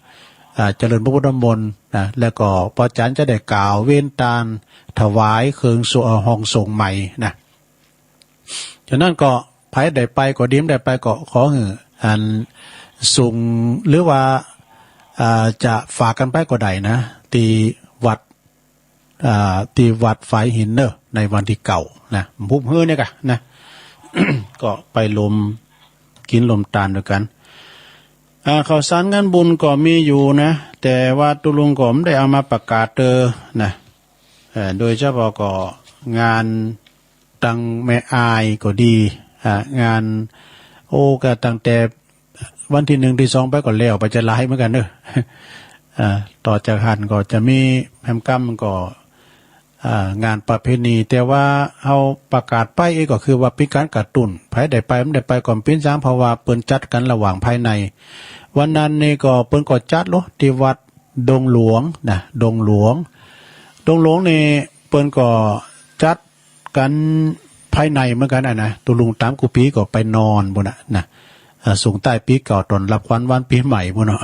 เจริญพระพุทธมนต์นะแล้วก็พระอาจารย์จะได้กล่าวเว้นตาลถวายเครื่องสู่ห้องส่งใหม่นะฉะนั้นก็ไผได้ไปก็ดิ้มได้ไปก็ขออันส่งหรือว่าจะฝากกันไปก็ได้นะตีวัดฝายหินเนอะในวันที่เก่านะพุ่มเฮือเนี่ยกะนะ ก็ไปกินลมตาลด้วยกันข่าวสารงานบุญก็มีอยู่นะแต่ว่าตุลุงก็ไม่ได้เอามาประกาศนะโดยเฉพาะก็งานตังแม่อายก็ดีงานก็ตั้งแต่วันที่1ที่2ไปก็แล้วไปจะไล่เหมือนกันเนอะต่อจากหันก็จะมีแฮมกัมก็งานประเพณีแต่ว่าเอาประกาศไปก็คือว่าเป็นการกระตุ้นไผได้ไปไม่ได้ไปก่อนเป็น3เพราะว่าเปิ้นจัดกันระหว่างภายในวันนั้นนี่ก็เปิ้นก็จัดที่วัดดงหลวงนะดงหลวงนี่เปิ้นก็จัดกันภายในเหมือนกันนะตุลุงตามกุปีก็ไปนอนบนนะส่งใต้ปีเก่าตอนรับวันปีใหม่พุ่นเนาะ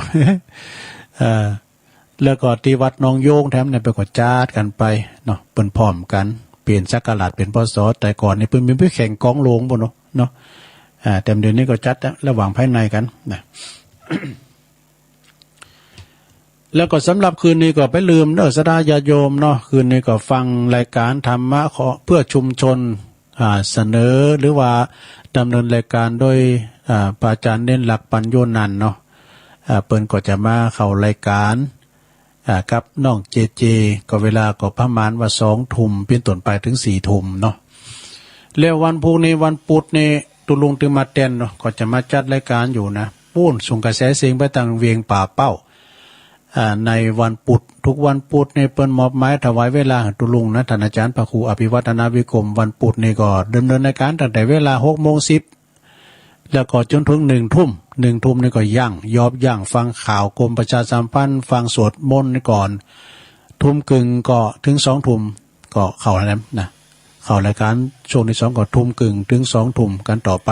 แล้วก็ที่วัดนองโยงแถมเนี่ยไปก็จัดกันไปเนาะเปิ้นพร้อมกันเปลี่ยนศักราชเป็นพศแต่ก่อนนี่เปิ้นมีไปแข่งกองโลงพุ่นเนาะแต่เดี๋ยวนี้ก็จัดระหว่างภายในกันนะ แล้วก็สำหรับคืนนี้ก็ไปลืมเนอะสดาญาโยมเนาะคืนนี้ก็ฟังรายการธรรมะเพื่อชุมชนเสนอหรือว่าดำเนินรายการโดยพระอาจารย์เน้นหลักปัญโยนันท์เนาะเปิ้นก็จะมาเข้ารายการกับน้องเจก็เวลาก็ประมาณว่า20:00 นเป็นต้นไปถึง4:00 นเนาะแล้ววันพรุ่งนี้วันพุธนี่ตุลุงตึงมาเต้นเนาะก็จะมาจัดรายการอยู่นะปู้นส่งกระแสเสียงไปทางเวียงป่าเป้าในวันพุธทุกวันพุธนี่เปิ้นมอบหมายถวายเวลาตุลุงนะท่านอาจารย์พระครูอภิวัฒนาวิกรมวันพุธนี่ก็ดำเนินรายการตั้งแต่เวลา 6:10 แล้วก็จนถึง 1 ทุ่มนี่ก็ย่างฟังข่าวกรมประชาสัมพันธ์ฟังสวดมนต์ก่อนทุ่มกึ่งก็ถึง2 ทุ่มก็เข้าแล้วนะเข้ารายการช่วงที่2ก็ทุ่มกึ่งถึง2 ทุ่มกันต่อไป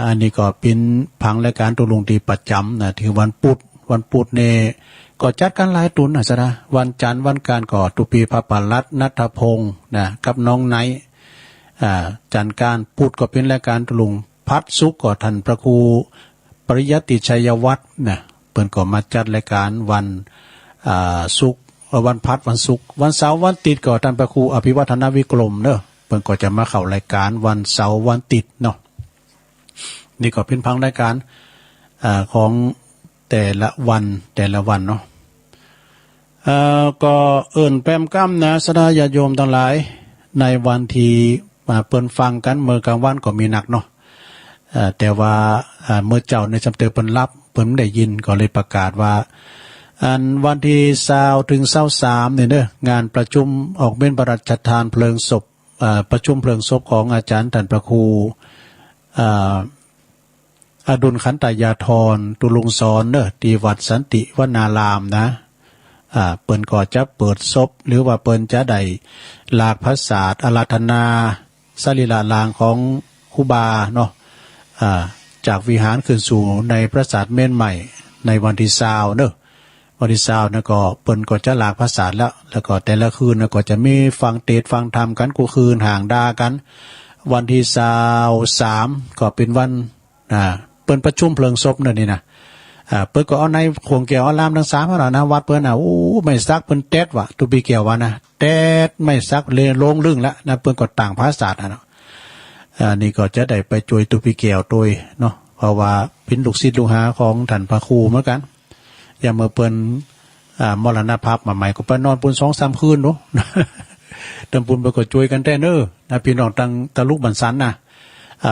อันนี้ก็เป็นผังรายการตุลุงที่ประจำนะที่วันพุธนี่ก็จัดกันหลายตุนนะซะนะวันจันทร์วันการก็ตุปีพระปรัตน์ณัฐพงศ์นะกับน้องไนจันทร์การพุธก็เป็นรายการตุลุงพัดสุขก็ท่านพระครูปริยัติชัยวัฒน์นะเปิ้นก็มาจัดรายการวันศุกร์วันพัดวันศุกร์วันเสาร์วันติดก็ท่านพระครูอภิวัฒนาวิกรมเนอะเปิ้นก็จะมาเข้ารายการวันเสาร์วันติดเนาะนี่ก็เป็นพังรายการของแต่ละวันเนาะก็แปมกั้มนะสดาญาโยมทั้งหลายในวันที่มาเปิ้นฟังกันเมื่อกลางวันก็มีหนักเนาะแต่ว่าเมื่อเจ้าในจำเตอเปิ้นรับเปิ้นได้ยินก็เลยประกาศว่าวันที่20ถึง23เนี่ยเด้องานประชุมออกเป็นพระราชทานเพลิงศพประชุมเพลิงศพของอาจารย์ท่านพระครูอดุลขันตยาธรตุลุงสอนเนอะที่วัดสันติวนารามนะเปิ้นก็จะเปิดศพหรือว่าเปิ้นจะได้หลากภาษาอาราธนา สรีระลางของครูบาเนาะจากวิหารขึ้นสู่ในพระศาสตร์เม่นใหม่ในวันที่20เนอะวันที่20นะก็เปิ้นก็จะหลากภาษาแล้วก็แต่ละคืนนะก็จะมีฟังเทศน์ฟังธรรมกันกูคืนห่างดากันวันที่23ก็เป็นวันเปิ้นประชุมเพลิงศพนั่นนี่นะเปิ้นก็เอาในขวงแก้วอารามทั้ง3แล้วนะวัดเปิ้นโอ้ไม่ซักเปิ้นแต๊ดว่ะตุปีแก้วว่านะแต๊ดไม่ซักเลยลงลึงแล้วนะเปิ้นก็ต่างภาษาเนาะนี่ก็จะได้ไปจวยตุปีแก้วโดยเนาะเพราะว่าเป็นลูกศิษย์ลูกหาของท่านพระครูเหมือนกันอย่าเมื่อเปิ้นมรณภาพมาใหม่ก็ไปนอนปุน 2-3 คืนเนาะตำปุนไปก็จวยกันแท้เน้อนะพี่น้องตั้งตะลุกบันสันนะ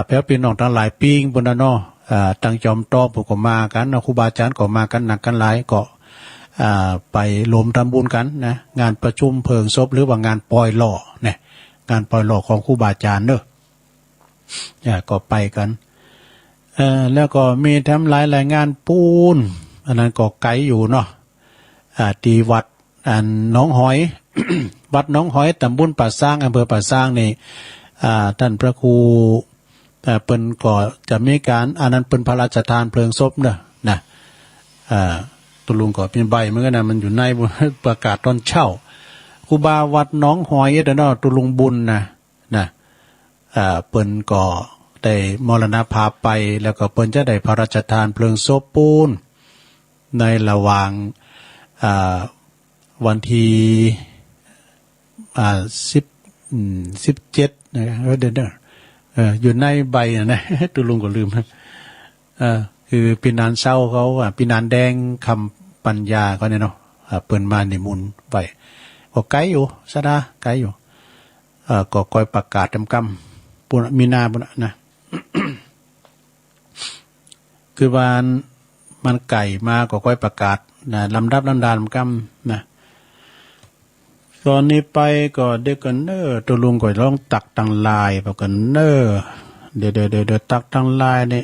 แพ้พี่น้องตั้งหลายปีงบนน่ะเนาะตั้งจอมตอผู้ก็มากันครูบาอาจารย์ก็มากันหนักกันหลายก็ไปรวมทำบุญกันนะงานประชุมเพลิงศพหรือว่างานปล่อยหล่อเนี่ยงานปล่อยหล่อของครูบาอาจารย์เด้อก็ไปกันแล้วก็มีทำหลายรายงานปูนอันนั้นก็ไกลอยู่เนาะตีวัดหนองหอย วัดหนองหอยตำบลป่าสร้างอำเภอป่าสร้างนี่ท่านพระครูเปิ้นก็จะมีการอันนั้นเปิ้นพระราชทานเพลิงศพเนอะนะตุลุงก็เป็นใบเหมือนกันนะมันอยู่ในประกาศตอนเช้าครูบาวัดหนองหอยเด้อเนาะตุลุงบุญนะเปิ้นก็ได้มรณภาพไปแล้วก็เปิ้นจะได้พระราชทานเพลิงศพปูนในระหว่างวันที่17นะครับเดือนอยู่ในใบนะตุลุงก็ลืมคือปีนานเศร้าเขาปีนานแดงคำปัญญาก็เนี่ยเนาะเปิ้นมานิมนต์ไปก็ไกลอยู่ซะนะไกลอยู่ก็คอยประกาศกำปุ่นมีนาปุ่นนะ คือวันมันไก่มาก็ค่อยประกาศนะลำดับลำดานกำนะตอนนี้ไปก็เด็กกันเนอตัวลุงก็ร้องตักตังลายบอกกันเนอเดี๋ยวตักตังลายนี่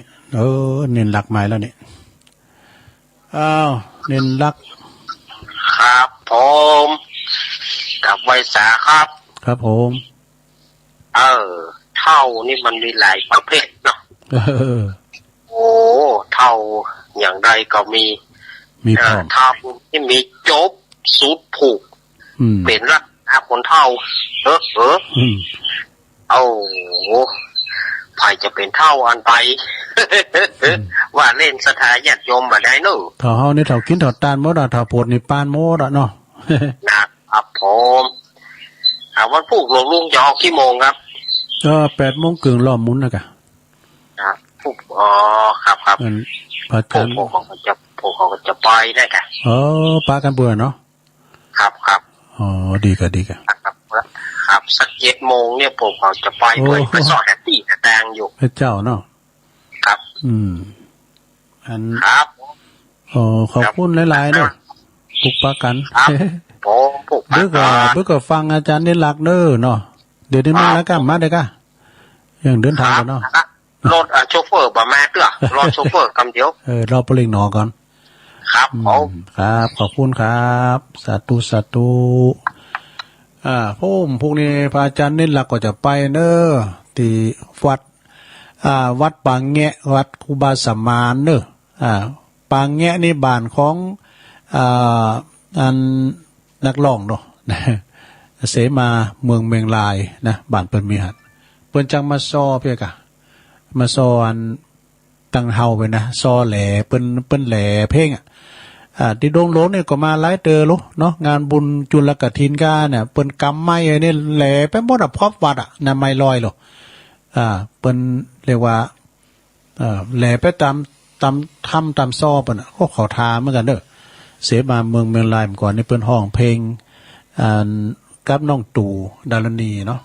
เน้นหลักใหม่แล้วนี่อ้าวเน้นหลักครับผมกับไวสาครับครับผมเท่านี่มันมีหลายประเภทเนาะโอ้เท่าอย่างใดก็มีเท่าที่มีจบสูตรผูกเป็นรักคนเท่าใครจะเป็นเท่าอันไป ว่าเล่นสถานญาติโยมมาได้เนอะเท่าเฮานี่เท่ากินเท่าตาลหมดเท่าโพดนี่ปานหมดเนาะ นะครับผมวันพูกหลวงลุงจะออกกี่โมงครับ8:00 นล้อมมุนนะกะพูกครับพระอาจารย์พวกเขาจะไปได้กะปากันเบื่อเนาะครับดีกะครับสัก7 โมงเนี่ยพวกเขาจะไปด้วยไปสอนแอตตี้แตงอยู่พระเจ้าเนาะครับครับขอบคุณหลายๆเนาะปลุกปากันผมปลุกเบื่อก็ฟังอาจารย์ได้หลักเด้อเนาะเดี๋ยวนี้มาแล้วกันมาได้กะยังเดินทางกันเนาะรถโชเฟอร์บ่มาเด้อรอโชเฟอร์คำเดียวรอปลิงหนอก่อนครับครับขอบคุณครับสาธุพวกนี้พระอาจารย์เน้นหลักก็จะไปเนอที่วัดปางแงะวัดครูบาสัมมานเนอปางแงะนี่บ้านของอันนักร้องเนาะเสมาเมืองเมงลายนะบ้านเปิ้นมีหัดเปิ้นจังมาซ้อเพียกะมาซ้ออันตั้งเฮาไปนะซ้อแหล่เปิ้นแหล่เพลงที่โดงโลเนี่ยก็มาหลายเตอลุเนาะงานบุญจุลกฐินกาเนี่ยเปิ้นกำไม้เนี่ยแหล่ไปหมดพอบวัดน่ะไม้ลอยหรอเปิ้นเรียกว่าแหล่ไปตามตามซ้อเปิ้นก็ขอทาเหมือนกันเด้อเสมาเมืองลายเมื่อก่อนนี่เปิ้นห้องเพลงกับน้องตู่ดารณีเนาะ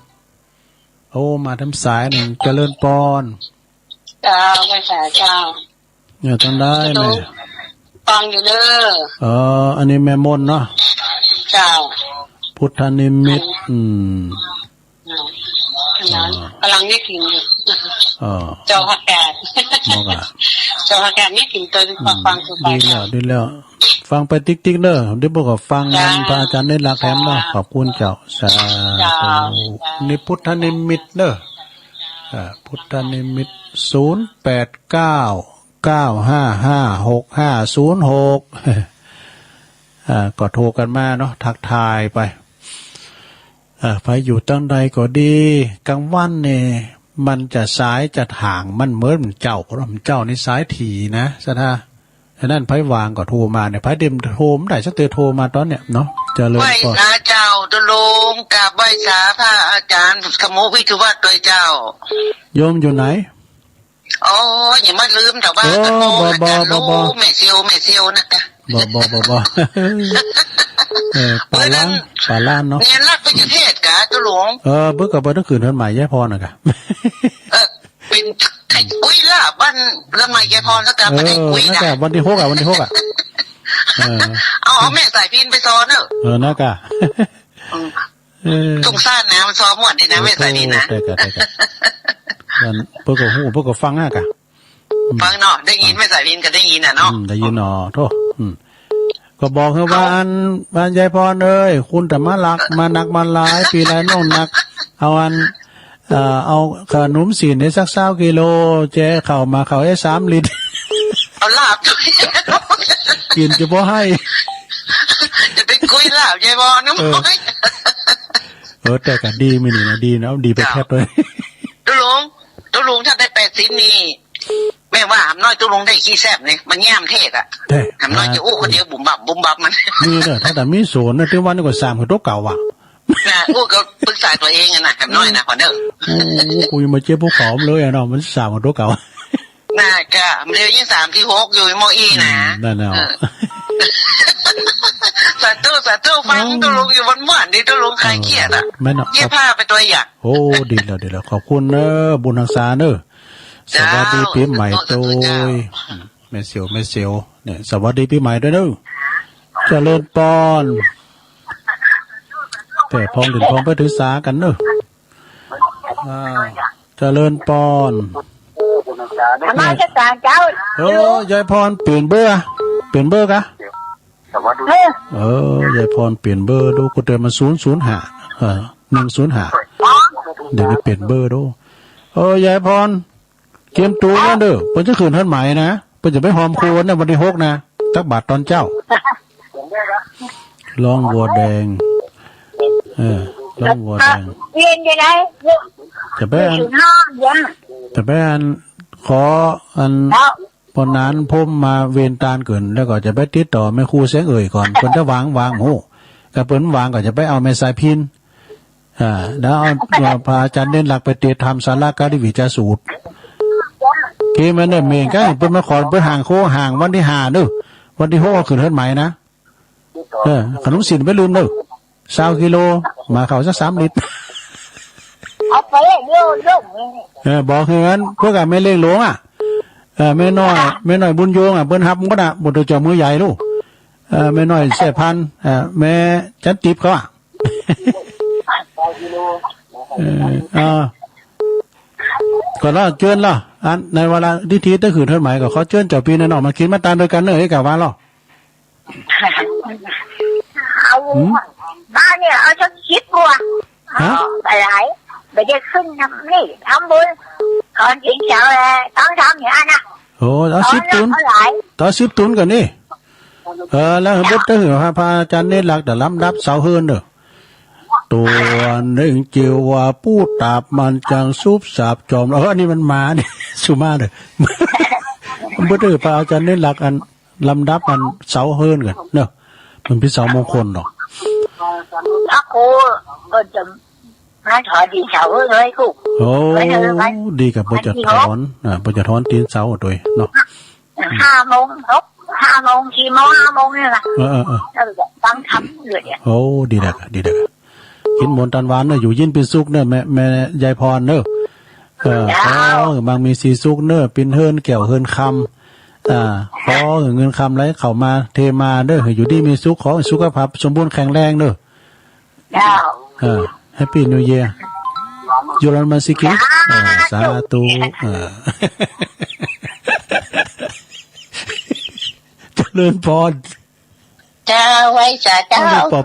มาทำสายนึงเจริญปอนไว้สาเจ้าเนี่ยทำได้ไหมฟังอยู่เด้ออันนี้แม่มนเนาะเจ้าพุทธนิมิตกำลังนี่กินอยู่เจ้าผักแกดเจ้าผักแกดนี่กินตัวฟังสุดไปดีแล้วฟังไปติ๊กๆเด้อได้บอกว่าฟังงานพระอาจารย์ได้รักแถมเนาะขอบคุณเจ้าสาธุนิพุทธนิมิตเด้อ พุทธนิมิต0899555656ก็โทรกันมาเนาะทักทายไปไปอยู่ตั้งใดก็ดีกลางวันเนี่ยมันจะซ้ายจะห่างมันเหมือนเจ้าเพราะมันเจ้านี่ซ้ายถี่นะซะท่าฉะนั้นไผวางก็โทรมาเนี่ยไผเดิมโทรไม่ได้สักเตือโทรมาตอนเนี่ยเนาะจะเลยไหว้สาเจ้าตุลงกับไหว้สาพระอาจารย์ขโมวิทุวัตตัวเจ้าโยมอยู่ไหนอ๋ออย่ามาลืมแต่ว่าขโมอาจารย์รู้แม่เซียวนะจ๊ะบ่ป่าล้านเนาะเนี่ยรักไปจะเทศกะตุลงเบิกกับเบิกต้องคืนเท่าไหร่ยายพรน่ะกะเป็นไข่กุ้ยล่ะบ้านเรื่องใหม่ยายพรสักการไม่ได้กุ้ยนะวันที่6เอาแม่สายพินไปซ้อนเนอะนะกะตรงซ่านนะมันซ้อมหมดเลยนะแม่สายพินนะมันเบิกกับหูเบิกกับฟังน่ะกะฟังเนาะได้ยินแม่สายพินก็ได้ยินน่ะเนาะได้ยินเนาะโทษก็บอกให้บ้านยายพรเอ้ยคุณแต่มาลักมานักมาหลายปีแล้วน้องนักเอาเอาขนมสีนได้สัก20 กิโลเจ๊เข้ามาเขาให้3 ลิตรเอาลาบด้วยกินจะบ่ให้จะไปคุยลาบยายพรน้ำม้อยแต่ก็ดีไม่นี่นะดีนะดีไปแทบเลยตุลุงถ้าได้80นี่แม่ว่าหำน้อยตุลุงได้ขี้แซ่บเนี่ยมันแย่มเทศอ่ะหำน้อยจะอู้คนเดียวบุ๋มบับมันนี่เนอะถ้าแต่มีโซนนะที่วันนี้ก็3คือตัวเก่าว่ะนะอู้ก็ปรึกษาตัวเองนะหำน้อยนะขอเด้อกูยังมาเจ็บพวกเขาเลยอ่ะเนาะมัน3คือตัวเก่าน่ะก็เร็วยิ่ง3 ที่ 6อยู่มออีนะนั่นแหละสาธุฟังตุลุงอยู่วันๆนี่ตุลุงใครเครียดอ่ะเย็บผ้าไปตัวอย่างโอ้ดีแล้วขอบคุณเนอะบุญรักษาเนอะสวัสดีปีใหม่โดยแม่เสียวเนี่ยสวัสดีปีใหม่ด้วยเนอะเจริญปอนแต่พองถึงพองไปถือสากันเนอะเจริญปอนมาจะต่างเจ้ายายพรเปลี่ยนเบอร์กะยายพรเปลี่ยนเบอร์ดูกูเตือนมา005 105เดี๋ยวนี้เปลี่ยนเบอร์ดูยายพรเกมตัวนั่นเด้อเพิ่นจะคืนท่านใหม่นะเพิ่นจะไปหอมครูนะวันที่6นะตักบาทตอนเจ้าร้องวัวแดงร้องวัวแดงเรียนยังไงจะไปอันขออันพอนั้นผมมาเวรตาลเกินแล้วก็จะไปติดต่อแม่ครูเสียงก่อนเพิ่นจะวางโหก็เพิ่นวางก็จะไปเอาแม่สายพินแล้วเอาพระอาจารย์เน้นหลักไปเตรียมทำศาลาการวิจารสูตรเกมันเนี่ยเมงก็เพิ่นมาขอเพิ่นห่างวันที่5เด้อวันที่6ก็ขึ้นเฮ็ดใหม่นะขนมสินไม่ลืมเด้อ20 กิโลมาเข้าสัก3 ลิตรเอาไปเร็วบอกคืองั้นพวกแม่เลี้ยงหลวงแม่น้อยบุญโยงเพิ่นฮับมันก็น่ะบ่ตัวเจ้ามือใหญ่ลูกแม่น้อยแซ่พันแม่จันติบเขาก็แล้วเชิญล่ะอันในเวลาที่ทีต้องขืนเท่าไหร่ก็เขาเชิญเจ้าปีนั่นออกมาคิดมาตามโดยกันเนอะให้กับว่าล่ะบ้านเนี่ยเอาสักคิดบัวไปไหนไปเด็กขึ้นนี่ทำบุญก่อนกินเช้าเลยต้องทำอย่างนั้นนะเอา10 ตุนต่อ10 ตุนกันนี่แล้วเบิดตื่นพระอาจารย์เน้นหลักแต่ลำดับเสาเฮือนเด้อตัวหนึ่งจิวว่าปู้ตาบมันจังซุบสาบจอมอันนี้มันมาเนี่ยสุมาเด้อเบิดตื่นพระอาจารย์เน้นหลักอันลำดับอันเสาเฮือนกันเนาะมันเป็นเสามงคลหรอกถ้ากูก็จะมาถอนตีนเสาเลยกูดีกับบ่จะถอนบ่จะถอนตีนเสาตัวเนาะ5 โมง4 โมงนี่แหละตั้งทำเลยเนี่ยดีแล้วกินหมนตันหวานเนอะอยู่ยินเป็นสุกเนอะแม่ยายพรเนอะบางมีสีสุกเนอะเป็นเฮิรนแก้วเฮิรนคำขอเงินคำไรเข้ามาเทมาเนอะอยู่ดีมีสุกขอสุขภาพสมบูรณ์แข็งแรงเนอะแฮปปี้นิวเยียร์ยูรันมาสิกิสาธุเจริญพรจะไว้จะเจ้า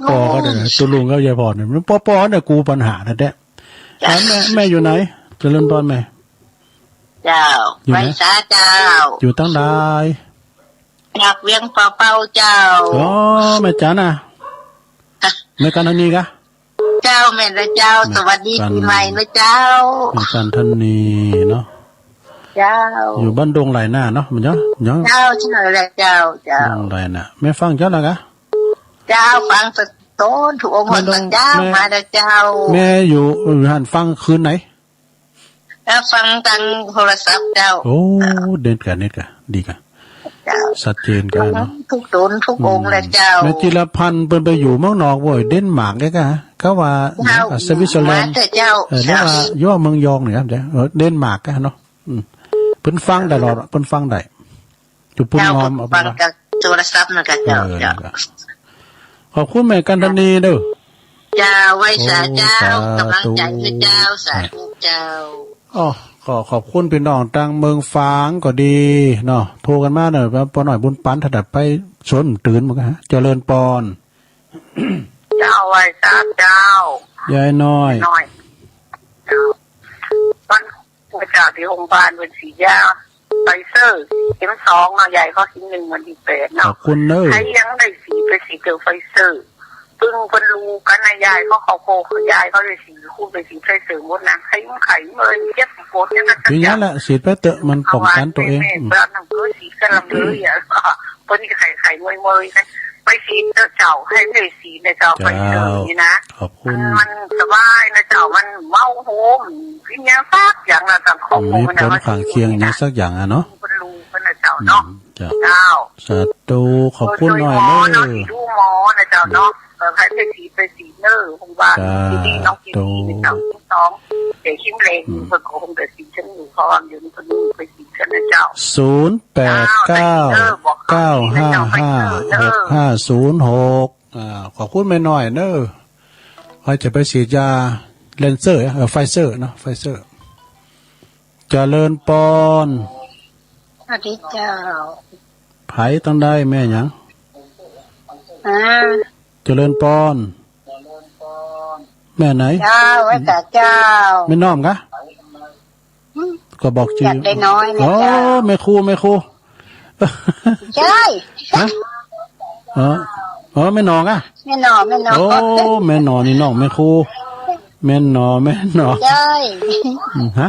ปอก็ได้ตัวลุงก็ยายพรเนี่ยปอเนี่ยกูปัญหานั่นแหละแม่อยู่ไหน เจริญพรไหมเจ้าไปสาเจ้าอยู่ตั้งได้อยากเวียงเป่าเจ้าอ๋อแม่จ๋าน่ะแม่กันทันนีกะเจ้าแม่ละเจ้าสวัสดีปีใหม่นะเจ้าแม่กันทันนีเนาะเจ้าอยู่บ้านดงไหลหน้าเนาะมันเนาะเจ้าใช่แล้วเจ้าดงไหลหน้าแม่ฟังเจ้าละกะเจ้าฟังสักต้นถูกองค์พระเจ้ามาแล้วเจ้าแม่อยู่หันฟังคืนไหนฟังทางโทรศัพท์เจ้าโอ้เด็ดกันดีกันชัดเจนกันเนาะทุกตนทุกองค์แล้วเจ้าแม่จิรพันธ์เปิ้นไปอยู่เมืองนอกบ่เดนมาร์กได้กะเขาว่าสวิตเซอร์แลนด์แล้วว่าย่อเมืองยองนี่ครับเด้อเดนมาร์กกะเนาะเพิ่นฟังตลอดเพิ่นฟังได้อยู่ปุ่นงอมเอาฟังจากโทรศัพท์นั่นก็เจ้าขอบคุณแม่กันธนีเด้อเจ้าไว้สาเจ้ากำลังใจให้เจ้าสาธุเจ้าอ๋อขอบคุณพี่น้องต่างเมืองฟางก็ดีเนาะโทรกันมาหน่อยปอหน่อยบุญปันถ้าดับไปชนตื่นมั้งฮะเจริญปอนเจ้าไว้สาเจ้ายายน้อยวันพระเจ้าที่โรงพยาบาลเป็นสียาไฟเซอร์เข็ม2เนาะใหญ่เขา1มันดี8เนาะขอบคุณเด้อใครยังได้สีไปสีเกี่ยวไฟเซอร์ปึ้งคนรู้กันนายยายเขาโคยายเขาเลยสีคู่ไปสีไฟเสริมหมดนะใครมันไข่เมื่อเจ็บปวดเนี่ยคืออย่างละสีไปเตอะมันป้องกันตัวเองแล้วนั่งก็สีกันลำเลยอ่ะพอนี่ไข่มวยไปสีเจ้าให้เลยสีในเจ้าไฟเสริมนี่นะขอบคุณมันสบายนะเจ้ามันเมาโหมกินยาซักอย่างละต่างของมีผลข้างเคียงอย่างสักอย่างอ่ะเนาะคนรู้กันนะเจ้าเนาะเจ้าสาธุขอบคุณหน่อยเด้อดูหมอนะเจ้าเนาะใครไปสีเนอร์คงว่าดีน้องกินดีเจ้า2เดี๋ยวชิมเล็กเพิ่นคงแต่สีฉันอยู่พร้อมอยู่นี่เพิ่นไปสีกันนะเจ้า0899556506ขอบคุณแม่น้อยเด้อว่าจะไปฉีดยาเลนเซอร์ไฟเซอร์เนาะไฟเซอร์เจริญปอนสวัสดีเจ้าไผต้องได้แม่หยังเจริญปอนแม่ไหนเจ้าไว้แต่เจ้าไม่น้อมกะก็บอกชื่ออยากได้น้อยนะเจ้าแม่ครูใช่แม่นองอ่ะแม่นอโอ้แม่นอนี่น้องแม่ครูแม่นอใช่ฮะ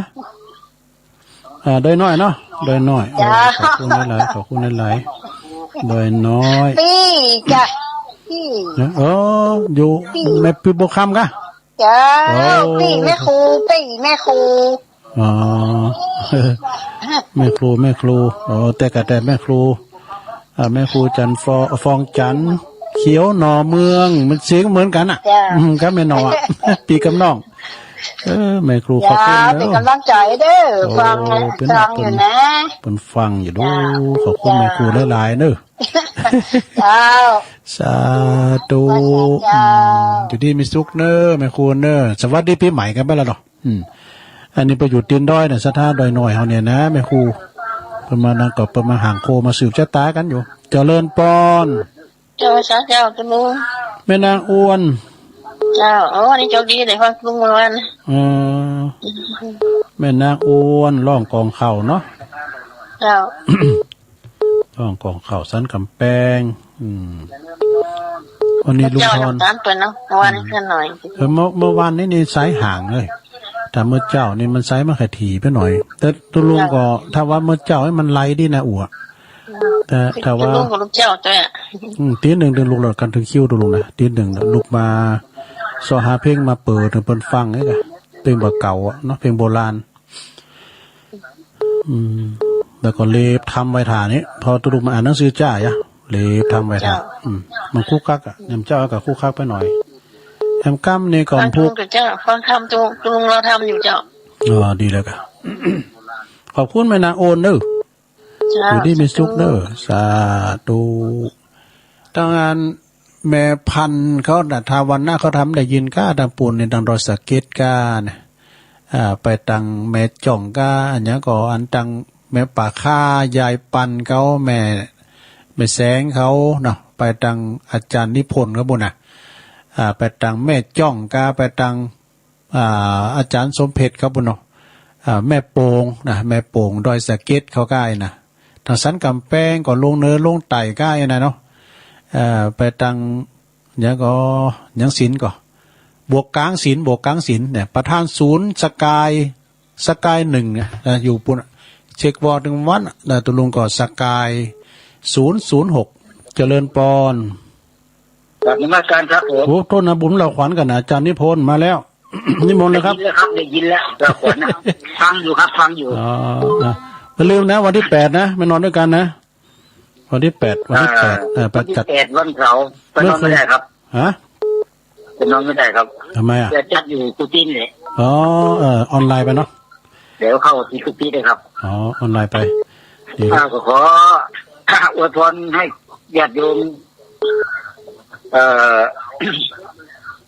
โดยน้อยเนาะโดยน้อยขอบคุณหลายโดยน้อยพี่จ้ะพี่อยู่แม่ปีโบคำกะจ้าพี่แม่ครูอ๋อแม่ครูแต่แม่ครูแม่ครูจันฟองจันเขียวหนอเมืองมันเสียงเหมือนกันอ่ะครับแม่หนอปีกำน้องแม่ครูขอบคุณแล้วเป็นกำลังใจเด้อฟังอยู่นะเป็นฟังอยู่ดูขอบคุณแม่ครูหลายๆเด้อสาธุอยู่ดีมีสุขเน้อแม่ครูเน้อสวัสดีปีใหม่กันไปแล้วเนาะอันนี้ไปอยู่ตีนด้อยเนี่ยสถานดอยหน่อยเฮาเนี่ยนะแม่ครูประมาณนั้นก็ประมาณห่างโคมาสืบชะตากันอยู่เจริญปอนเจ้าตะลุงแม่นางอ้วนเจ้านี่โชคดีเลยฟังลุงวันแม่นางอ้วนร้องกองเข่าเนาะเจ้าร้องกองเข่าสันกำแพงวันนี้ลุงพรวันนี้ขึ้นหน่อยเมื่อวานนี้สายห่างเลยแต่เมื่อเจ้านี่มันสายมาแค่ถี่ไปหน่อยแต่ตัวลุงก็ถ้าว่าเมื่อเจ้าให้มันไล่ดีนะอั่วแต่ถ้าว่าลุงกับลูกเจ้าตัวตีหนึ่งเดินลุกหลอดกันถึงคิวตัวลุงนะตีหนึ่งลุกมาสอหาเพลงมาเปิดเปิดฟังนี่แหละเพลงแบบเก่าเนาะเพลงโบราณแล้วก็เล็บทำไว้ฐานนี้พอตัวลุงมาอ่านหนังสือจ้าเล็บทำไว้ฐานมันคู่คักเนี่ยเจ้ากับคู่คักไปหน่อยแอมกั้มนี่ก่อนพูดเจ้าฟังทำตัวลุงเราทำอยู่เจ้าดีเลยค่ะขอบคุณแม่นางโอนเด้ออยู่ที่มีสุขเด้อสาธุตั้งงานแม่พันเขาทาวันหน้าเขาทำได้ยินก้าดังปูนในดังรอยสเก็ตก้าเนี่ยไปตังแม่จ่องก้าอันนี้ก็อันตังแม่ป่าค่ายายปันเขาแม่แสงเขาเนาะไปตังอาจารย์นิพนธ์เขาบุญไปตังแม่จ่องก้าไปตังอาจารย์สมเพชรเขาบุญเนาะ แม่โป่งนะแม่โป่งดอยสะเก็ดเขาใกล้นะทางสันกำแพงก็ลงเนินลงไต่ใกล้นะเนาะไปตังยังก็ยังศิลก็บวกกลางศิลเนี่ยประธานศูนย์สกายหนึ่งเนี่ยอยู่ปุ่นเช็ควอร์ดวันตุลุงก็สกาย006เจริญปอนกลับมาการครับผมโอ้โทษนะบุญเราขวัญกันนะอาจารย์นิพนธ์มาแล้ว นิมนต์เลยครับได้ยินแล้วเราขวัญนะฟังอยู่ครับฟังอยู่อย่าลืมนะวันที่8นะมานอนด้วยกันนะวันที่8ไปจัดวันเสาร์ไปนอนไม่ได้ครับฮะไปนอนไม่ได้ครับทำไมอ่ะจะจัดอยู่กุฏินี่อ๋อออนไลน์ไปเนาะเดี๋ยวเข้าที่กุฏิเลยครับอ๋อออนไลน์ไปก็ขออวยพรให้ญาติโยม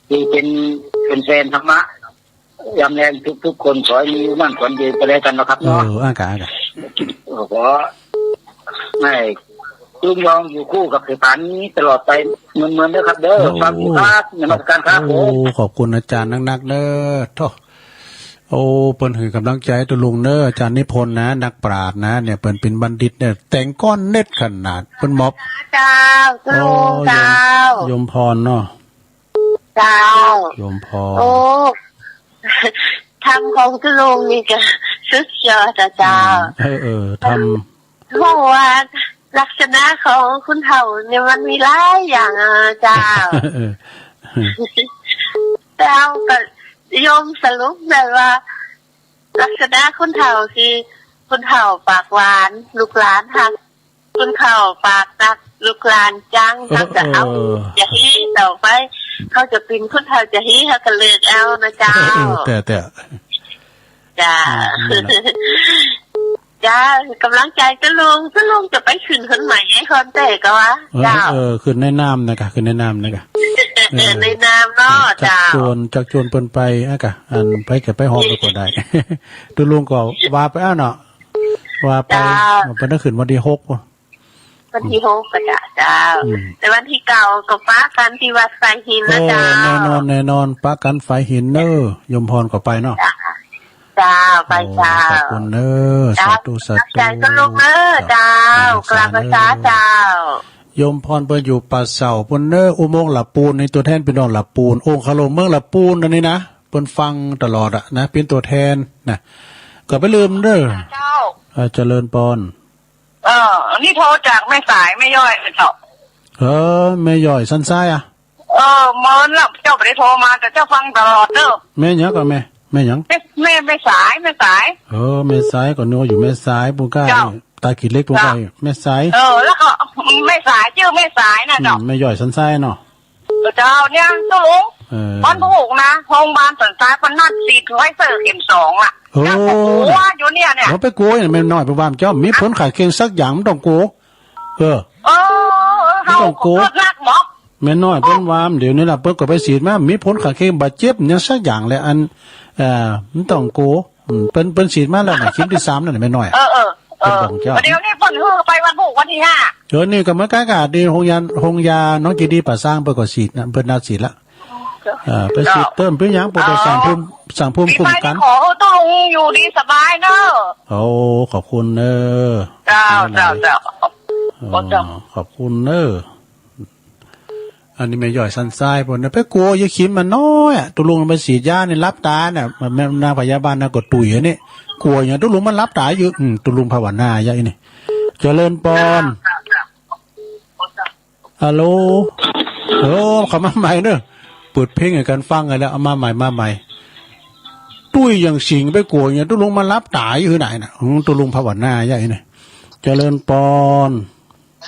ที่เป็นแฟนธรรมะยำแรงทุกคนขอให้มีมั่นขวัญยืนไปเลยกันนะครับเนาะอากาศขอให้จุงยองอยู่คู่กับสถานนี้ตลอดไปเหมือนนะครับเด้อฟังครับนมัสการครับผมขอบคุณอาจารย์นักเด้อท่อโอ้เปิ้นให้กำลังใจตัวลุงเด้ออาจารย์นิพนธ์นะนักปราชญ์นะเนี่ยเปิ้นเป็นบัณฑิตเนี่ยแต่งก้อนเน็ตขนาดเปิ้นม็อบเจ้าลุงเจ้ายมพรเนาะเจ้ายมพรโอ้ทำของตุลุงนี่ก็สุดยอดเจ้าทำเพราะว่าลักษณะของคุณเฒ่าเนี่ยมันมีหลายอย่างเจ้าเราก็ยมสรุปเลยว่าลักษณะคุณเฒ่าคือคุณเฒ่าปากหวานลูกหลานหักคุณเฒ่าปากนักลูกหลานจังเขาจะเอาจะฮีต่อไปเขาจะเป็นคุณเฒ่าจะฮีเขาก็เลือกเอานะเจ้าแต่จ้ากำลังใจก็ลุงจะไปขึ้นคนใหม่ให้คนแต่ก็วะเจ้าขึ้นในน้ำนะกะขึ้นในน้ำนะกะในน้ำเนาะเจ้าจากชวนเปิ้นไปอะกะอันไปก็ไปหอมก็ได้ตุลุงก็ว่าไปเนาะว่าไปเป็นขึ้นวันที่6วันที่6ก็เจ้าแต่วันที่9ก็ป้ากันที่วัดไฟหินนะเจ้าแน่นอนป้ากันไฟหินเด้อยมพรก็ไปเนาะเจ้าไปเจ้าขอบคุณเด้อสาธุใจก็ลงเด้อเจ้ากราบพระเจ้ายมพรเปิ้นอยู่ป่าเสาเปิ้นเด้ออุโมงค์หลับปูนในตัวแทนพี่น้องหลับปูนองค์คาโลเมืองหลับปูนอันนี้นะเปิ้นฟังตลอดอ่ะนะเป็นตัวแทนนะก็ไปลืมเด้อเจ้าเจริญปอนนี่โทรจากแม่สายไม่ย่อยเจ้าแม่ย่อยสันซ้ายอ่ะเมินแล้วเจ้าบ่ได้โทรมาแต่เจ้าฟังตลอดเด้อแม่หยังก็แม่หยังแม่สายแม่สายก็นึกว่าอยู่แม่สายปุ้งก้าตาขีดเล็กปุ้งก้าแม่สายแล้วก็แม่สายชื่อแม่สายนะเจ้าแม่ย่อยสันซ้ายเนาะเจ้าเนี่ยตุลุงมันถูกนะโรงพยาบาลสันซ้ายมันนัดฉีดไฟเซอร์เข็ม2อ่ะว่าอยู่เนี่ยเราไปกลัวอย่างแม่น้อยไปว่าเจ้ามีผลขาดเคียงสักอย่างต้องกลัวต้องกลัวนักหมอแม่น้อยเพิ่นว่าเดี๋ยวนี้ล่ะเพิ่นก็ไปฉีดมามีผลขาดเคียงบาดเจ็บยังสักอย่างแหละอันมันต้องกลัวเปิ้นฉีดมาแล้วน่ะเข็มที่3นั่นแม่น้อยเดี๋ยวนี้เพิ่นฮือไปวันพุธวันที่5เดี๋ยวนี้ก็มันก็ดีโรงยาน้องจีดีป่าสร้างเพิ่นก็ฉีดนะเพิ่นนัดฉีดละไปฉีดเติมเพิ่นยังโปรโตสั่งภูมิคุ้มกันขอต้องอยู่ดีสบายเด้อโอ้ขอบคุณเด้อเจ้าขอบคุณเด้ออันนี้แม่ย่อยสันทรายพุ่นน่ะไปกลัวอย่าขิมมันน้อยตุลุงมันฉีดยานี่รับตาน่ะแม่นางพยาบาลน่ะก็ตุ๋ยนี่กลัวอย่างตุลุงมันรับตาอยู่ตุลุงภาวนาใหญ่นี่เจริญปอนฮัลโหลเข้ามาใหม่เด้อเปิดเพลงให้กันฟังกันแล้วเอามาใหม่ตุ้ยอย่างสิงไปกลัวอย่างตุลุงมันรับตาอยู่ไหนน่ะตุลุงภาวนาใหญ่นี่เจริญปอน